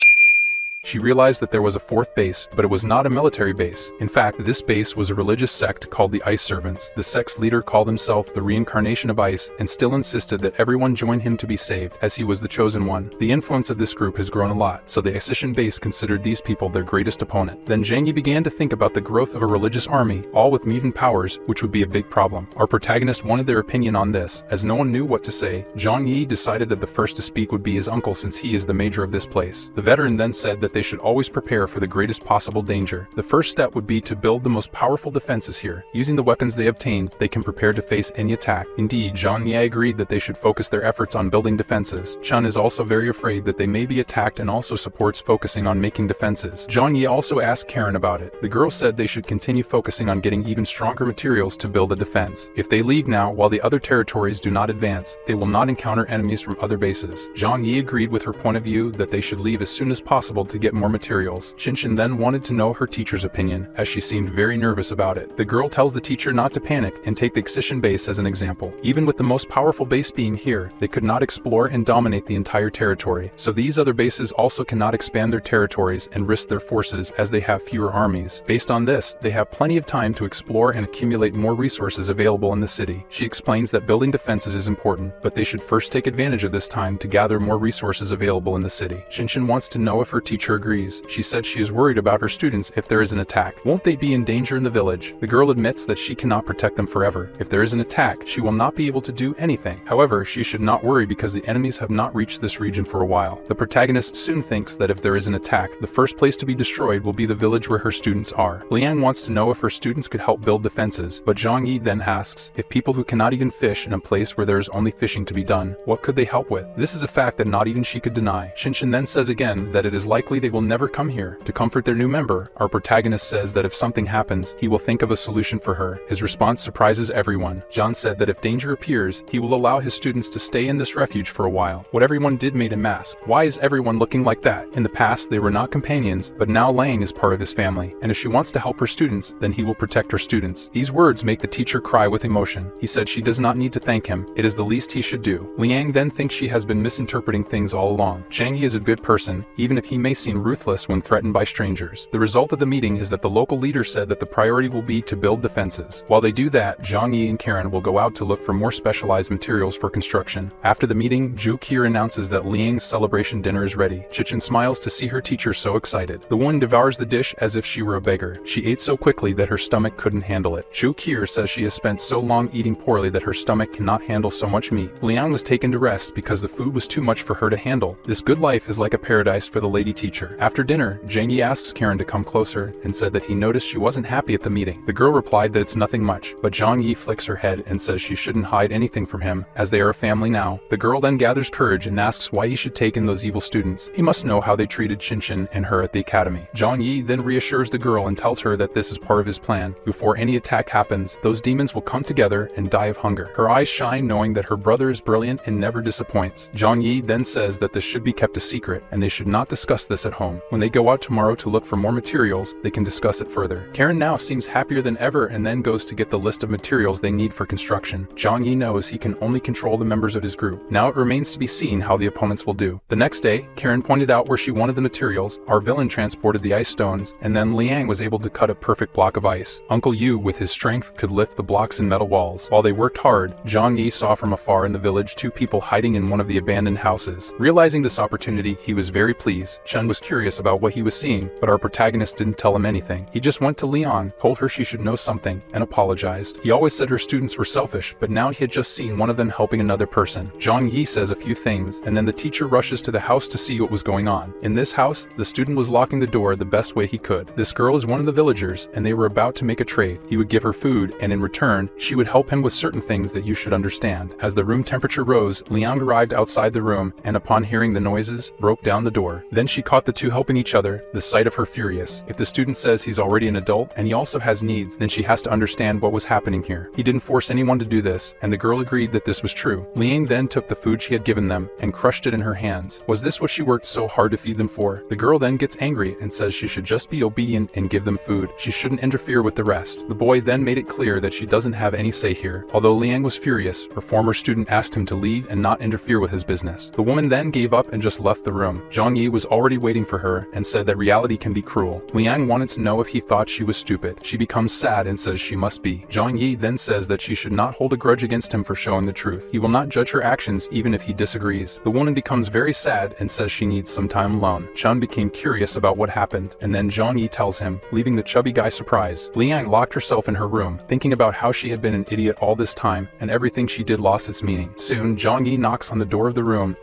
She realized that there was a fourth base, but it was not a military base. In fact, this base was a religious sect called the Ice Servants. The sect's leader called himself the reincarnation of Ice and still insisted that everyone join him to be saved, as he was the chosen one. The influence of this group has grown a lot, so the Icetian base considered these people their greatest opponent. Then Zhang Yi began to think about the growth of a religious army, all with mutant powers, which would be a big problem. Our protagonist wanted their opinion on this. As no one knew what to say, Zhang Yi decided that the first to speak would be his uncle, since he is the major of this place. The veteran then said that they should always prepare for the greatest possible danger. The first step would be to build the most powerful defenses here. Using the weapons they obtained, they can prepare to face any attack. Indeed, Zhang Yi agreed that they should focus their efforts on building defenses. Chun is also very afraid that they may be attacked and also supports focusing on making defenses. Zhang Yi also asked Karen about it. The girl said they should continue focusing on getting even stronger materials to build a defense. If they leave now while the other territories do not advance, they will not encounter enemies from other bases. Zhang Yi agreed with her point of view that they should leave as soon as possible to get more materials. Qinshan then wanted to know her teacher's opinion, as she seemed very nervous about it. The girl tells the teacher not to panic and take the Icetian base as an example. Even with the most powerful base being here, they could not explore and dominate the entire territory, so these other bases also cannot expand their territories and risk their forces as they have fewer armies. Based on this, they have plenty of time to explore and accumulate more resources available in the city. She explains that building defenses is important, but they should first take advantage of this time to gather more resources available in the city. Qinshan wants to know if her teacher agrees. She said she is worried about her students if there is an attack. Won't they be in danger in the village? The girl admits that she cannot protect them forever. If there is an attack, she will not be able to do anything. However, she should not worry because the enemies have not reached this region for a while. The protagonist soon thinks that if there is an attack, the first place to be destroyed will be the village where her students are. Liang wants to know if her students could help build defenses, but Zhang Yi then asks if people who cannot even fish in a place where there is only fishing to be done, what could they help with? This is a fact that not even she could deny. Qinshan then says again that it is likely they will never come here. To comfort their new member, our protagonist says that if something happens, he will think of a solution for her. His response surprises everyone. John said that if danger appears, he will allow his students to stay in this refuge for a while. What everyone did made him ask, why is everyone looking like that? In the past, they were not companions, but now Lang is part of his family, and if she wants to help her students, then he will protect her students. These words make the teacher cry with emotion. He said she does not need to thank him. It is the least he should do. Liang then thinks she has been misinterpreting things all along. Zhang Yi is a good person, even if he may seem ruthless when threatened by strangers. The result of the meeting is that the local leader said that the priority will be to build defenses. While they do that, Zhang Yi and Karen will go out to look for more specialized materials for construction. After the meeting, Zhu Qir announces that Liang's celebration dinner is ready. Qichen smiles to see her teacher so excited. The woman devours the dish as if she were a beggar. She ate so quickly that her stomach couldn't handle it. Zhu Qir says she has spent so long eating poorly that her stomach cannot handle so much meat. Liang was taken to rest because the food was too much for her to handle. This good life is like a paradise for the lady teacher. After dinner, Zhang Yi asks Karen to come closer and said that he noticed she wasn't happy at the meeting. The girl replied that it's nothing much, but Zhang Yi flicks her head and says she shouldn't hide anything from him, as they are a family now. The girl then gathers courage and asks why he should take in those evil students. He must know how they treated Qinshan and her at the academy. Zhang Yi then reassures the girl and tells her that this is part of his plan. Before any attack happens, those demons will come together and die of hunger. Her eyes shine knowing that her brother is brilliant and never disappoints. Zhang Yi then says that this should be kept a secret and they should not discuss this at home. When they go out tomorrow to look for more materials, they can discuss it further. Karen now seems happier than ever and then goes to get the list of materials they need for construction. Zhang Yi knows he can only control the members of his group. Now it remains to be seen how the opponents will do. The next day, Karen pointed out where she wanted the materials, our villain transported the ice stones, and then Liang was able to cut a perfect block of ice. Uncle Yu, with his strength, could lift the blocks and metal walls. While they worked hard, Zhang Yi saw from afar in the village two people hiding in one of the abandoned houses. Realizing this opportunity, he was very pleased. Chun was curious about what he was seeing, but our protagonist didn't tell him anything. He just went to Liang, told her she should know something, and apologized. He always said her students were selfish, but now he had just seen one of them helping another person. Zhang Yi says a few things, and then the teacher rushes to the house to see what was going on. In this house, the student was locking the door the best way he could. This girl is one of the villagers, and they were about to make a trade. He would give her food, and in return, she would help him with certain things that you should understand. As the room temperature rose, Liang arrived outside the room, and upon hearing the noises, broke down the door. Then she caught the two helping each other, the sight of her furious. If the student says he's already an adult, and he also has needs, then she has to understand what was happening here. He didn't force anyone to do this, and the girl agreed that this was true. Liang then took the food she had given them, and crushed it in her hands. Was this what she worked so hard to feed them for? The girl then gets angry and says she should just be obedient and give them food. She shouldn't interfere with the rest. The boy then made it clear that she doesn't have any say here. Although Liang was furious, her former student asked him to leave and not interfere with his business. The woman then gave up and just left the room. Zhang Yi was already waiting waiting for her and said that reality can be cruel. Liang wanted to know if he thought she was stupid. She becomes sad and says she must be. Zhang Yi then says that she should not hold a grudge against him for showing the truth. He will not judge her actions even if he disagrees. The woman becomes very sad and says she needs some time alone. Chun became curious about what happened, and then Zhang Yi tells him, leaving the chubby guy surprised. Liang locked herself in her room, thinking about how she had been an idiot all this time, and everything she did lost its meaning. Soon, Zhang Yi knocks on the door of the room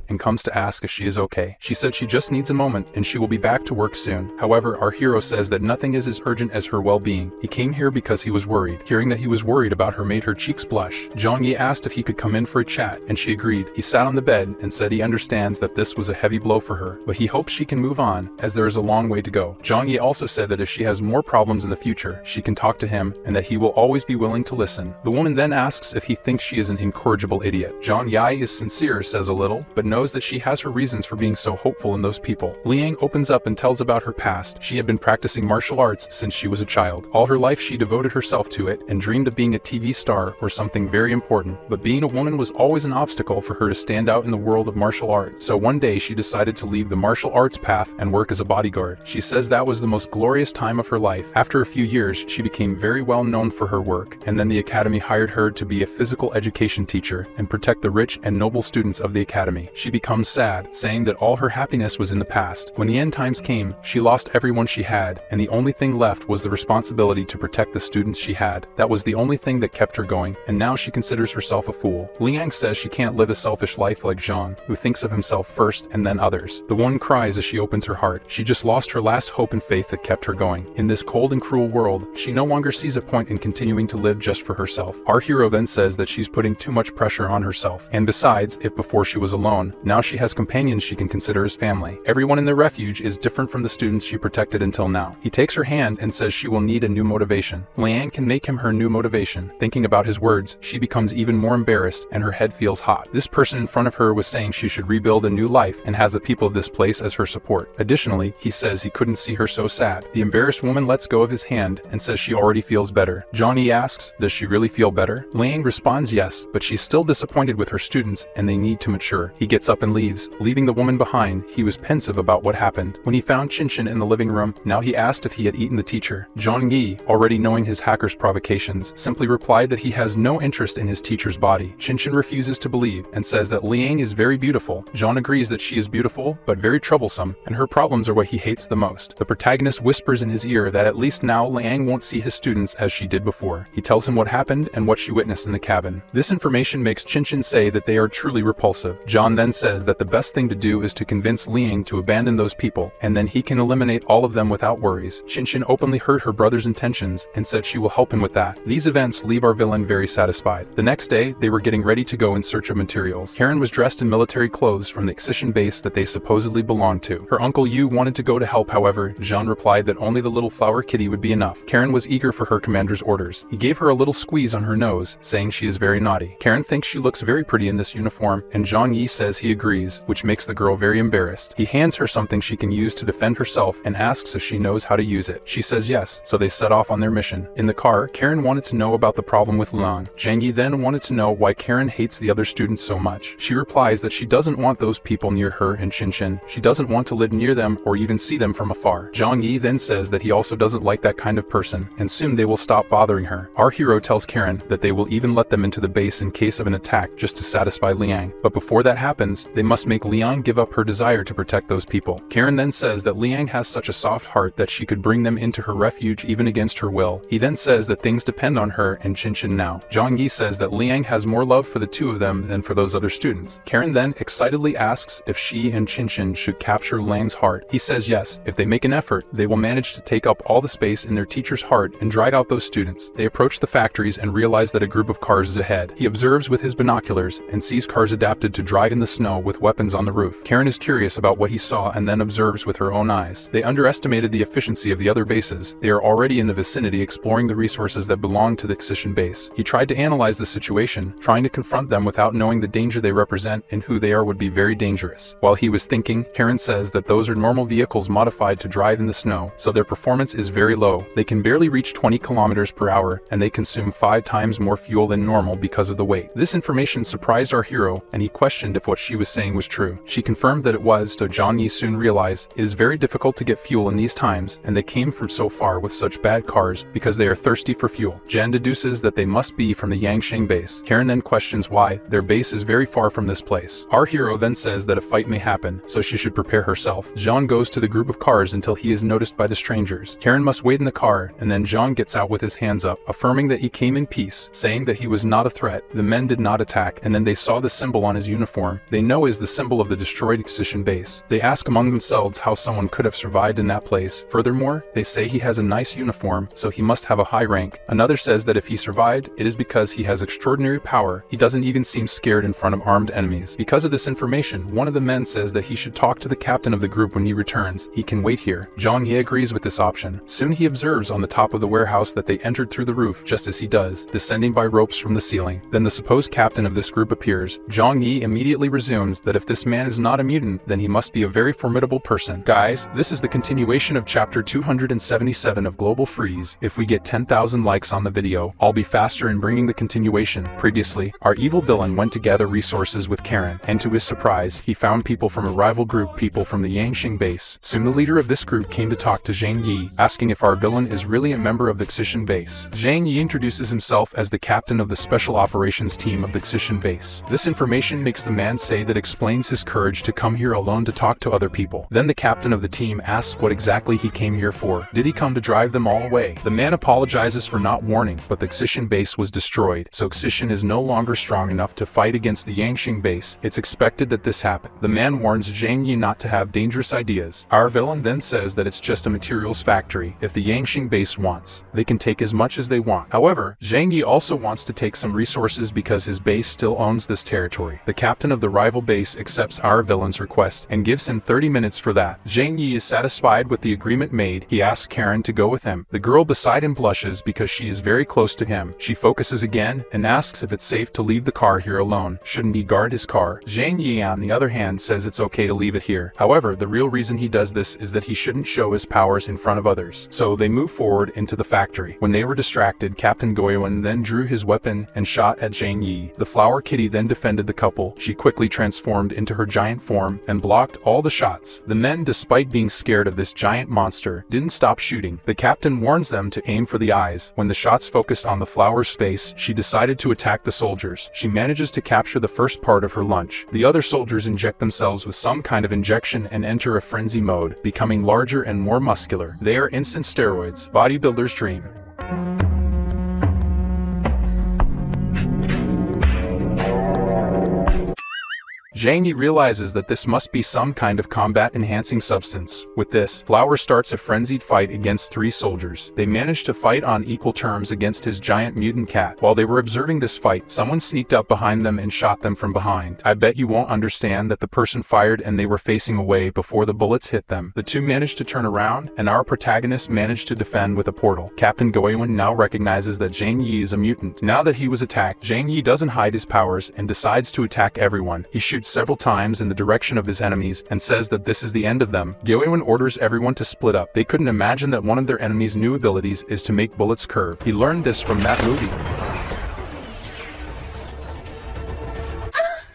and comes to ask if she is okay. She said she just needs a moment and she will be back to work soon. However, our hero says that nothing is as urgent as her well-being. He came here because he was worried. Hearing that he was worried about her made her cheeks blush. Zhang Yi asked if he could come in for a chat, and she agreed. He sat on the bed and said he understands that this was a heavy blow for her, but he hopes she can move on, as there is a long way to go. Zhang Yi also said that if she has more problems in the future, she can talk to him, and that he will always be willing to listen. The woman then asks if he thinks she is an incorrigible idiot. Zhang Yi is sincere, says a little, but knows that she has her reasons for being so hopeful in those people. Liang opens up and tells about her past. She had been practicing martial arts since she was a child. All her life she devoted herself to it and dreamed of being a TV star or something very important, but being a woman was always an obstacle for her to stand out in the world of martial arts. So one day she decided to leave the martial arts path and work as a bodyguard. She says that was the most glorious time of her life. After a few years, she became very well known for her work, and then the academy hired her to be a physical education teacher and protect the rich and noble students of the academy. She becomes sad, saying that all her happiness was in the past. When the end times came, she lost everyone she had, and the only thing left was the responsibility to protect the students she had. That was the only thing that kept her going, and now she considers herself a fool. Liang says she can't live a selfish life like Zhang, who thinks of himself first and then others. The woman cries as she opens her heart. She just lost her last hope and faith that kept her going. In this cold and cruel world, she no longer sees a point in continuing to live just for herself. Our hero then says that she's putting too much pressure on herself, and besides, if before she was alone, now she has companions she can consider as family. Everyone in the refuge is different from the students she protected until now. He takes her hand and says she will need a new motivation. Liang can make him her new motivation. Thinking about his words, she becomes even more embarrassed and her head feels hot. This person in front of her was saying she should rebuild a new life and has the people of this place as her support. Additionally, he says he couldn't see her so sad. The embarrassed woman lets go of his hand and says she already feels better. Zhang Yi asks, does she really feel better? Liang responds yes, but she's still disappointed with her students and they need to mature. He gets up and leaves, leaving the woman behind. He was pensive about what happened. When he found Qinshan in the living room, now he asked if he had eaten the teacher. Zhang Yi, already knowing his hacker's provocations, simply replied that he has no interest in his teacher's body. Qinshan refuses to believe and says that Liang is very beautiful. Zhang agrees that she is beautiful, but very troublesome, and her problems are what he hates the most. The protagonist whispers in his ear that at least now Liang won't see his students as she did before. He tells him what happened and what she witnessed in the cabin. This information makes Qinshan say that they are truly repulsive. Zhang then says that the best thing to do is to convince Liang to abandon those people, and then he can eliminate all of them without worries. Qinshan openly hurt her brother's intentions and said she will help him with that. These events leave our villain very satisfied. The next day, they were getting ready to go in search of materials. Karen was dressed in military clothes from the excision base that they supposedly belonged to. Her uncle Yu wanted to go to help, however, Zhang replied that only the little flower kitty would be enough. Karen was eager for her commander's orders. He gave her a little squeeze on her nose, saying she is very naughty. Karen thinks she looks very pretty in this uniform, and Zhang Yi says he agrees, which makes the girl very embarrassed. He hands her something she can use to defend herself and asks if she knows how to use it. She says yes, so they set off on their mission. In the car, Karen wanted to know about the problem with Liang. Zhang Yi then wanted to know why Karen hates the other students so much. She replies that she doesn't want those people near her and Qinshan. She doesn't want to live near them or even see them from afar. Zhang Yi then says that he also doesn't like that kind of person, and soon they will stop bothering her. Our hero tells Karen that they will even let them into the base in case of an attack just to satisfy Liang. But before that happens, they must make Liang give up her desire to protect those people. Karen then says that Liang has such a soft heart that she could bring them into her refuge even against her will. He then says that things depend on her and Qinshan now. Zhang Yi says that Liang has more love for the two of them than for those other students. Karen then excitedly asks if she and Qinshan should capture Liang's heart. He says yes, if they make an effort, they will manage to take up all the space in their teacher's heart and drive out those students. They approach the factories and realize that a group of cars is ahead. He observes with his binoculars and sees cars adapted to drive in the snow with weapons on the roof. Karen is curious about what he saw and then observes with her own eyes. They underestimated the efficiency of the other bases. They are already in the vicinity exploring the resources that belong to the excision base. He tried to analyze the situation, trying to confront them without knowing the danger they represent and who they are would be very dangerous. While he was thinking, Karen says that those are normal vehicles modified to drive in the snow, so their performance is very low. They can barely reach 20 kilometers per hour, and they consume 5 times more fuel than normal because of the weight. This information surprised our hero, and he questioned if what she was saying was true. She confirmed that it was, so Zhang Yi soon realized it is very difficult to get fuel in these times, and they came from so far with such bad cars because they are thirsty for fuel. Jen deduces that they must be from the Yangsheng base. Karen then questions why their base is very far from this place. Our hero then says that a fight may happen, so she should prepare herself. Zhang goes to the group of cars until he is noticed by the strangers. Karen must wait in the car, and then Zhang gets out with his hands up, affirming that he came in peace, saying that he was not a threat. The men did not attack, and then they saw the symbol on his uniform. They know is the symbol of the destroyed exterminated base. They ask among themselves how someone could have survived in that place. Furthermore, they say he has a nice uniform, so he must have a high rank. Another says that if he survived, it is because he has extraordinary power. He doesn't even seem scared in front of armed enemies. Because of this information, one of the men says that he should talk to the captain of the group when he returns. He can wait here. Zhang Yi agrees with this option. Soon he observes on the top of the warehouse that they entered through the roof, just as he does, descending by ropes from the ceiling. Then the supposed captain of this group appears. Zhang Yi immediately resumes that if this man is not a mutant, then he must be a very formidable person. Guys, this is the continuation of chapter 277 of Global Freeze. If we get 10,000 likes on the video, I'll be faster in bringing the continuation. Previously, our evil villain went to gather resources with Karen, and to his surprise, he found people from a rival group, people from the Yangsheng base. Soon the leader of this group came to talk to Zhang Yi, asking if our villain is really a member of the exterminated base. Zhang Yi introduces himself as the captain of the special operations team of the exterminated base. This information makes the man say that explains his courage to come here alone to talk to other people. Then the captain of the team asks what exactly he came here for. Did he come to drive them all away? The man apologizes for not warning, but the exterminated base was destroyed, so extermination is no longer strong enough to fight against the Yangsheng base. It's expected that this happened. The man warns Zhang Yi not to have dangerous ideas. Our villain then says that it's just a materials factory. If the Yangsheng base wants, they can take as much as they want. However, Zhang Yi also wants to take some resources because his base still owns this territory. The captain of the rival base accepts our villain's request and gives him 30 minutes for that. Zhang Yi is satisfied with the agreement made. He asks Karen to go with him. The girl beside him blushes because she is very close to him. She focuses again and asks if it's safe to leave the car here alone. Shouldn't he guard his car? Zhang Yi, on the other hand, says it's okay to leave it here. However, the real reason he does this is that he shouldn't show his powers in front of others. So they move forward into the factory. When they were distracted, Captain Goyuan then drew his weapon and shot at Zhang Yi. The flower kitty then defended the couple. She quickly transformed into her giant form and blocked all the shots. The men, despite being scared of this giant monster, didn't stop shooting. The captain warns them to aim for the eyes. When the shots focused on the flower's face, she decided to attack the soldiers. She manages to capture the first part of her lunch. The other soldiers inject themselves with some kind of injection and enter a frenzy mode, becoming larger and more muscular. They are instant steroids. Bodybuilder's dream. Zhang Yi realizes that this must be some kind of combat-enhancing substance. With this, Flower starts a frenzied fight against 3 soldiers. They manage to fight on equal terms against his giant mutant cat. While they were observing this fight, someone sneaked up behind them and shot them from behind. I bet you won't understand that the person fired and they were facing away before the bullets hit them. The two managed to turn around, and our protagonist managed to defend with a portal. Captain Goyuan now recognizes that Zhang Yi is a mutant. Now that he was attacked, Zhang Yi doesn't hide his powers and decides to attack everyone. He shoots several times in the direction of his enemies and says that this is the end of them. Goyuan orders everyone to split up. They couldn't imagine that one of their enemies' new abilities is to make bullets curve. He learned this from that movie.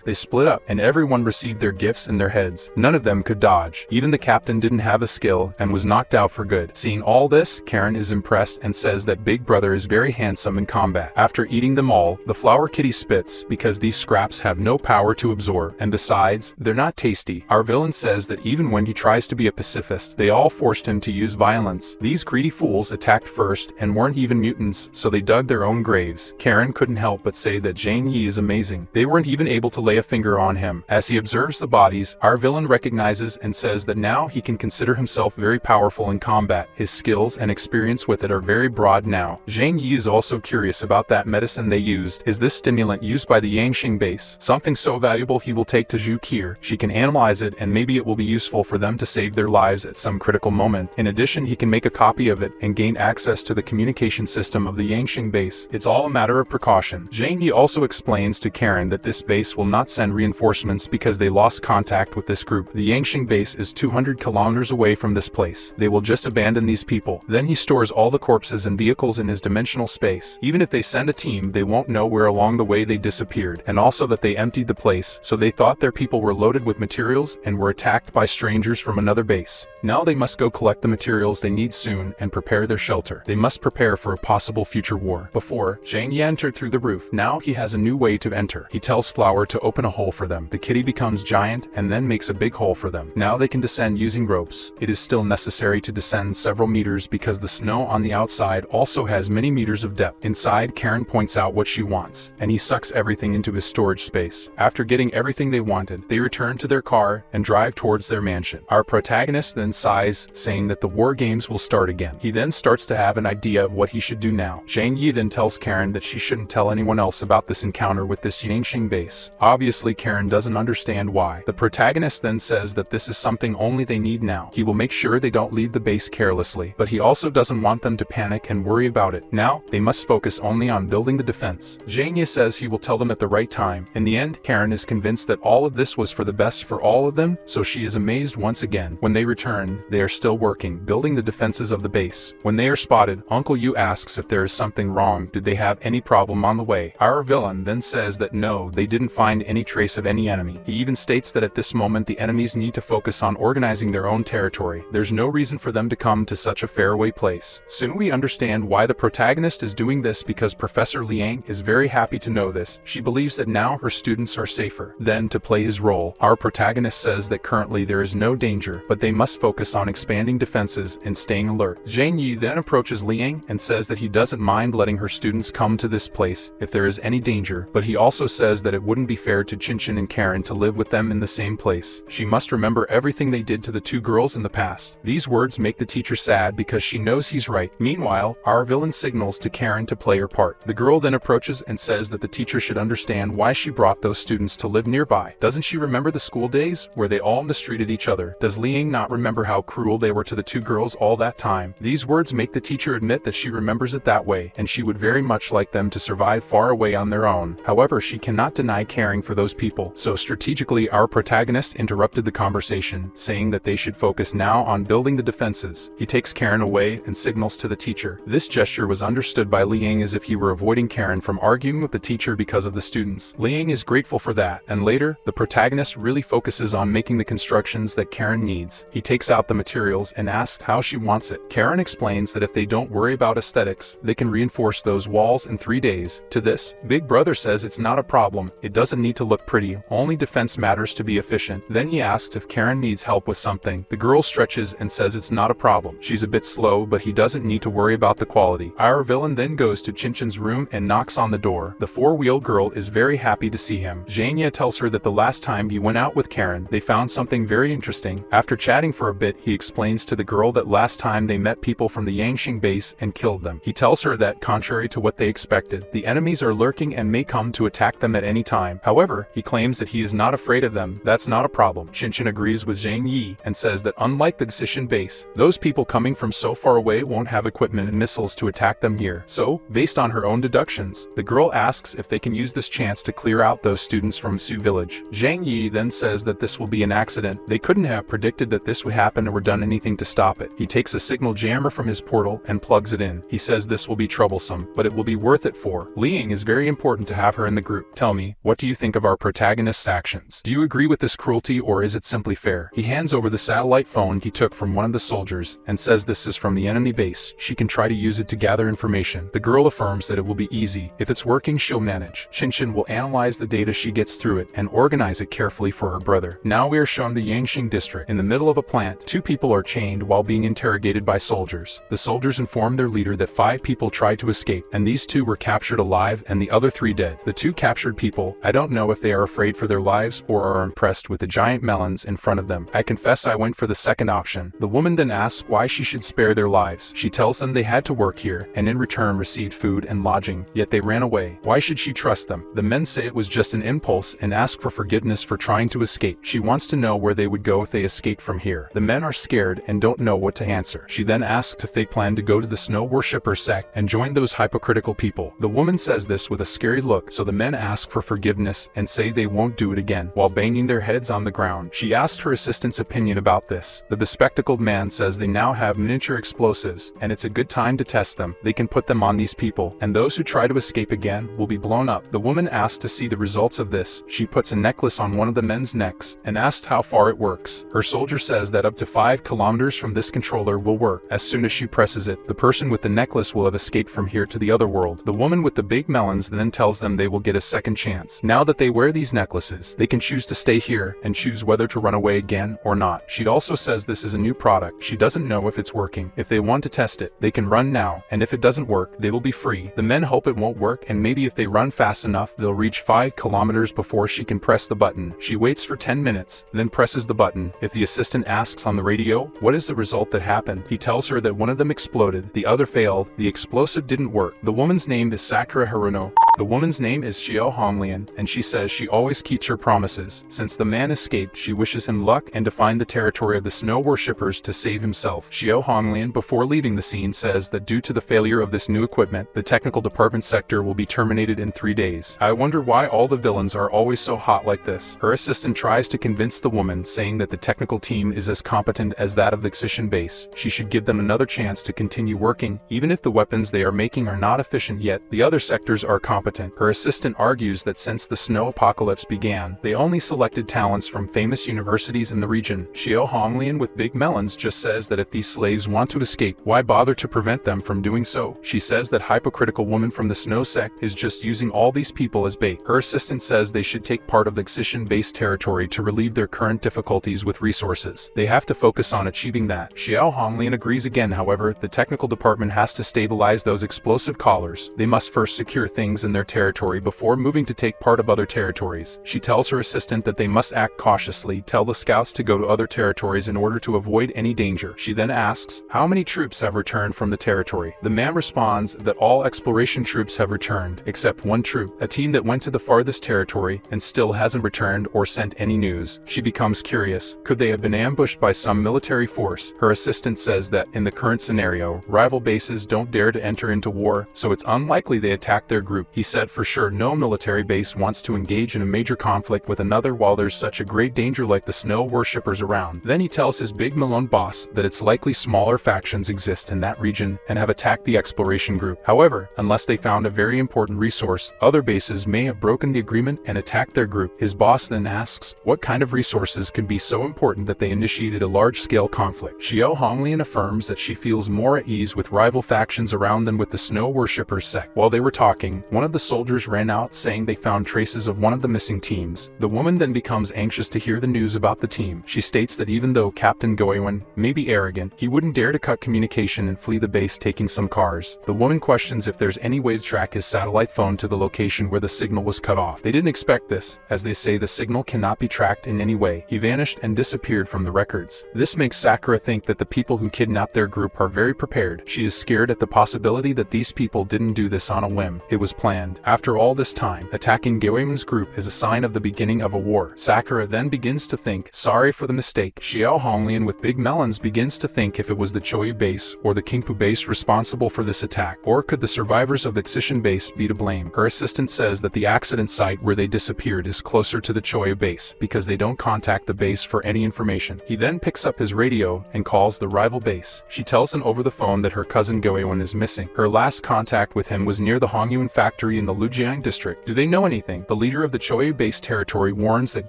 They split up, and everyone received their gifts in their heads. None of them could dodge. Even the captain didn't have a skill and was knocked out for good. Seeing all this, Karen is impressed and says that Big Brother is very handsome in combat. After eating them all, the flower kitty spits because these scraps have no power to absorb, and besides, they're not tasty. Our villain says that even when he tries to be a pacifist, they all forced him to use violence. These greedy fools attacked first and weren't even mutants, so they dug their own graves. Karen couldn't help but say that Zhang Yi is amazing. They weren't even able to lay a finger on him. As he observes the bodies, our villain recognizes and says that now he can consider himself very powerful in combat. His skills and experience with it are very broad now. Zhang Yi is also curious about that medicine they used. Is this stimulant used by the Yangsheng base? Something so valuable he will take to Zhu Kier. She can analyze it and maybe it will be useful for them to save their lives at some critical moment. In addition, he can make a copy of it and gain access to the communication system of the Yangsheng base. It's all a matter of precaution. Zhang Yi also explains to Karen that this base will not not send reinforcements because they lost contact with this group. The Yangshing base is 200 kilometers away from this place. They will just abandon these people. Then he stores all the corpses and vehicles in his dimensional space. Even if they send a team, they won't know where along the way they disappeared, and also that they emptied the place, so they thought their people were loaded with materials and were attacked by strangers from another base. Now they must go collect the materials they need soon and prepare their shelter. They must prepare for a possible future war. Before, Zhang Yi entered through the roof. Now he has a new way to enter. He tells Flower to open a hole for them. The kitty becomes giant and then makes a big hole for them. Now they can descend using ropes. It is still necessary to descend several meters because the snow on the outside also has many meters of depth. Inside, Karen points out what she wants, and he sucks everything into his storage space. After getting everything they wanted, they return to their car and drive towards their mansion. Our protagonist then sighs, saying that the war games will start again. He then starts to have an idea of what he should do now. Zhang Yi then tells Karen that she shouldn't tell anyone else about this encounter with this Yangshing base. Obviously, Karen doesn't understand why. The protagonist then says that this is something only they need now. He will make sure they don't leave the base carelessly, but he also doesn't want them to panic and worry about it. Now, they must focus only on building the defense. Zhang Yi says he will tell them at the right time. In the end, Karen is convinced that all of this was for the best for all of them, so she is amazed once again. When they return, they are still working, building the defenses of the base. When they are spotted, Uncle Yu asks if there is something wrong. Did they have any problem on the way? Our villain then says that no, they didn't find any trace of any enemy. He even states that at this moment the enemies need to focus on organizing their own territory. There's no reason for them to come to such a faraway place. Soon we understand why the protagonist is doing this, because Professor Liang is very happy to know this. She believes that now her students are safer. Then, to play his role, our protagonist says that currently there is no danger, but they must focus on expanding defenses and staying alert. Zhang Yi then approaches Liang and says that he doesn't mind letting her students come to this place if there is any danger, but he also says that it wouldn't be fair to Qinshan and Karen to live with them in the same place. She must remember everything they did to the two girls in the past. These words make the teacher sad because she knows he's right. Meanwhile, our villain signals to Karen to play her part. The girl then approaches and says that the teacher should understand why she brought those students to live nearby. Doesn't she remember the school days where they all mistreated each other? Does Liang not remember how cruel they were to the two girls all that time? These words make the teacher admit that she remembers it that way, and she would very much like them to survive far away on their own. However, she cannot deny caring for those people, so strategically our protagonist interrupted the conversation, saying that they should focus now on building the defenses. He takes Karen away and signals to the teacher. This gesture was understood by Liang as if he were avoiding Karen from arguing with the teacher because of the students. Liang is grateful for that, and later, the protagonist really focuses on making the constructions that Karen needs. He takes out the materials and asks how she wants it. Karen explains that if they don't worry about aesthetics, they can reinforce those walls in 3 days. To this, Big Brother says it's not a problem. It doesn't need to look pretty, only defense matters to be efficient. Then he asks if Karen needs help with something. The girl stretches and says it's not a problem. She's a bit slow, but he doesn't need to worry about the quality. Our villain then goes to Qinshan's room and knocks on the door. The four-wheel girl is very happy to see him. Zhang Yi tells her that the last time he went out with Karen, they found something very interesting. After chatting for a bit, he explains to the girl that last time they met people from the Yangshing base and killed them. He tells her that, contrary to what they expected, the enemies are lurking and may come to attack them at any time. However, he claims that he is not afraid of them. That's not a problem. Qinshan agrees with Zhang Yi and says that unlike the Xishan base, those people coming from so far away won't have equipment and missiles to attack them here. So, based on her own deductions, the girl asks if they can use this chance to clear out those students from Su village. Zhang Yi then says that this will be an accident. They couldn't have predicted that this would happen or done anything to stop it. He takes a signal jammer from his portal and plugs it in. He says this will be troublesome, but it will be worth it for Liang. Is very important to have her in the group. Tell me, what do you think of our protagonist's actions? Do you agree with this cruelty, or is it simply fair? He hands over the satellite phone he took from one of the soldiers and says this is from the enemy base. She can try to use it to gather information. The girl affirms that it will be easy. If it's working, she'll manage. Qinshan will analyze the data she gets through it and organize it carefully for her brother. Now we are shown the Yangshing district. In the middle of a plant, 2 people are chained while being interrogated by soldiers. The soldiers inform their leader that 5 people tried to escape, and these 2 were captured alive and the other 3 dead. The 2 captured people, I don't know if they are afraid for their lives or are impressed with the giant melons in front of them. I confess I went for the second option. The woman then asks why she should spare their lives. She tells them they had to work here and in return received food and lodging, yet they ran away. Why should she trust them? The men say it was just an impulse and ask for forgiveness for trying to escape. She wants to know where they would go if they escaped from here. The men are scared and don't know what to answer. She then asks if they plan to go to the snow worshipper sect and join those hypocritical people. The woman says this with a scary look, so the men ask for forgiveness and say they won't do it again, while banging their heads on the ground. She asked her assistant's opinion about this. The bespectacled man says they now have miniature explosives, and it's a good time to test them. They can put them on these people, and those who try to escape again will be blown up. The woman asked to see the results of this. She puts a necklace on one of the men's necks, and asked how far it works. Her soldier says that up to 5 kilometers from this controller will work. As soon as she presses it, the person with the necklace will have escaped from here to the other world. The woman with the big melons then tells them they will get a second chance. Now that they wear these necklaces, they can choose to stay here and choose whether to run away again or not. She also says this is a new product. She doesn't know if it's working. If they want to test it, they can run now, and if it doesn't work, they will be free. The men hope it won't work, and maybe if they run fast enough, they'll reach 5 kilometers before she can press the button. She waits for 10 minutes, then presses the button. If the assistant asks on the radio, what is the result that happened? He tells her that one of them exploded, the other failed, the explosive didn't work. The woman's name is Sakura Haruno. The woman's name is Xiao Honglian, and she says she always keeps her promises. Since the man escaped, she wishes him luck and to find the territory of the snow worshippers to save himself. Xiao Honglian, before leaving the scene, says that due to the failure of this new equipment, the technical department sector will be terminated in 3 days. I wonder why all the villains are always so hot like this. Her assistant tries to convince the woman, saying that the technical team is as competent as that of the excision base. She should give them another chance to continue working, even if the weapons they are making are not efficient yet. The other sectors are competent. Her assistant argues that since the snow apocalypse began, they only selected talents from famous universities in the region. Xiao Honglian with big melons just says that if these slaves want to escape, why bother to prevent them from doing so? She says that hypocritical woman from the snow sect is just using all these people as bait. Her assistant says they should take part of the excision-based territory to relieve their current difficulties with resources. They have to focus on achieving that. Xiao Honglian agrees again. However, the technical department has to stabilize those explosive collars. They must first secure things in their territory before moving to take part of other territories. She tells her assistant that they must act cautiously, tell the scouts to go to other territories in order to avoid any danger. She then asks, how many troops have returned from the territory? The man responds that all exploration troops have returned, except one troop, a team that went to the farthest territory and still hasn't returned or sent any news. She becomes curious. Could they have been ambushed by some military force? Her assistant says that in the current scenario, rival bases don't dare to enter into war, so it's unlikely they attack their group. He said for sure no military base wants to engage in a major conflict with another while there's such a great danger like the snow worshippers around. Then he tells his big Malone boss that it's likely smaller factions exist in that region and have attacked the exploration group. However, unless they found a very important resource, other bases may have broken the agreement and attacked their group. His boss then asks, what kind of resources could be so important that they initiated a large-scale conflict? Xiao Honglian affirms that she feels more at ease with rival factions around than with the snow worshippers sect. While they were talking, one of the soldiers ran out saying they found traces of one of the missing teams. The woman then becomes anxious to hear the news about the team. She states that even though Captain Goewen may be arrogant, he wouldn't dare to cut communication and flee the base taking some cars. The woman questions if there's any way to track his satellite phone to the location where the signal was cut off. They didn't expect this, as they say the signal cannot be tracked in any way. He vanished and disappeared from the records. This makes Sakura think that the people who kidnapped their group are very prepared. She is scared at the possibility that these people didn't do this on a whim. It was planned. After all this time, attacking Goewen's group is a sign of the beginning of a war. Sakura then begins to think, sorry for the mistake. Xiao Honglian with big melons begins to think if it was the Choyu base or the Kingpu base responsible for this attack, or could the survivors of the Excision base be to blame? Her assistant says that the accident site where they disappeared is closer to the Choyu base because they don't contact the base for any information. He then picks up his radio and calls the rival base. She tells them over the phone that her cousin Goewen is missing. Her last contact with him was near the Hongyuan factory in the Lujiang district. Do they know anything? The leader of the Choyu base territory warns that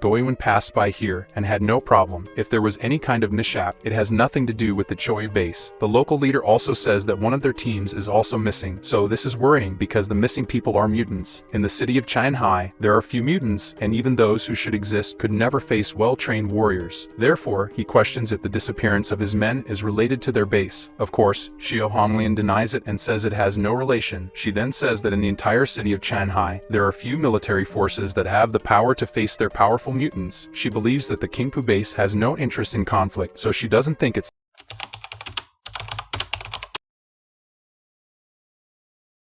Goewen passed by here and had no problem. If there was any kind of mishap, it has nothing to do with the Choyu base. The local leader also says that one of their teams is also missing, so this is worrying because the missing people are mutants. In the city of Shanghai, there are few mutants, and even those who should exist could never face well-trained warriors. Therefore, he questions if the disappearance of his men is related to their base. Of course, Xiao Honglian denies it and says it has no relation. She then says that in the entire city of Shanghai, there are few military forces that have the power to face their powerful mutants. She believes that the Kingpu base has no interest in conflict, so she doesn't think it's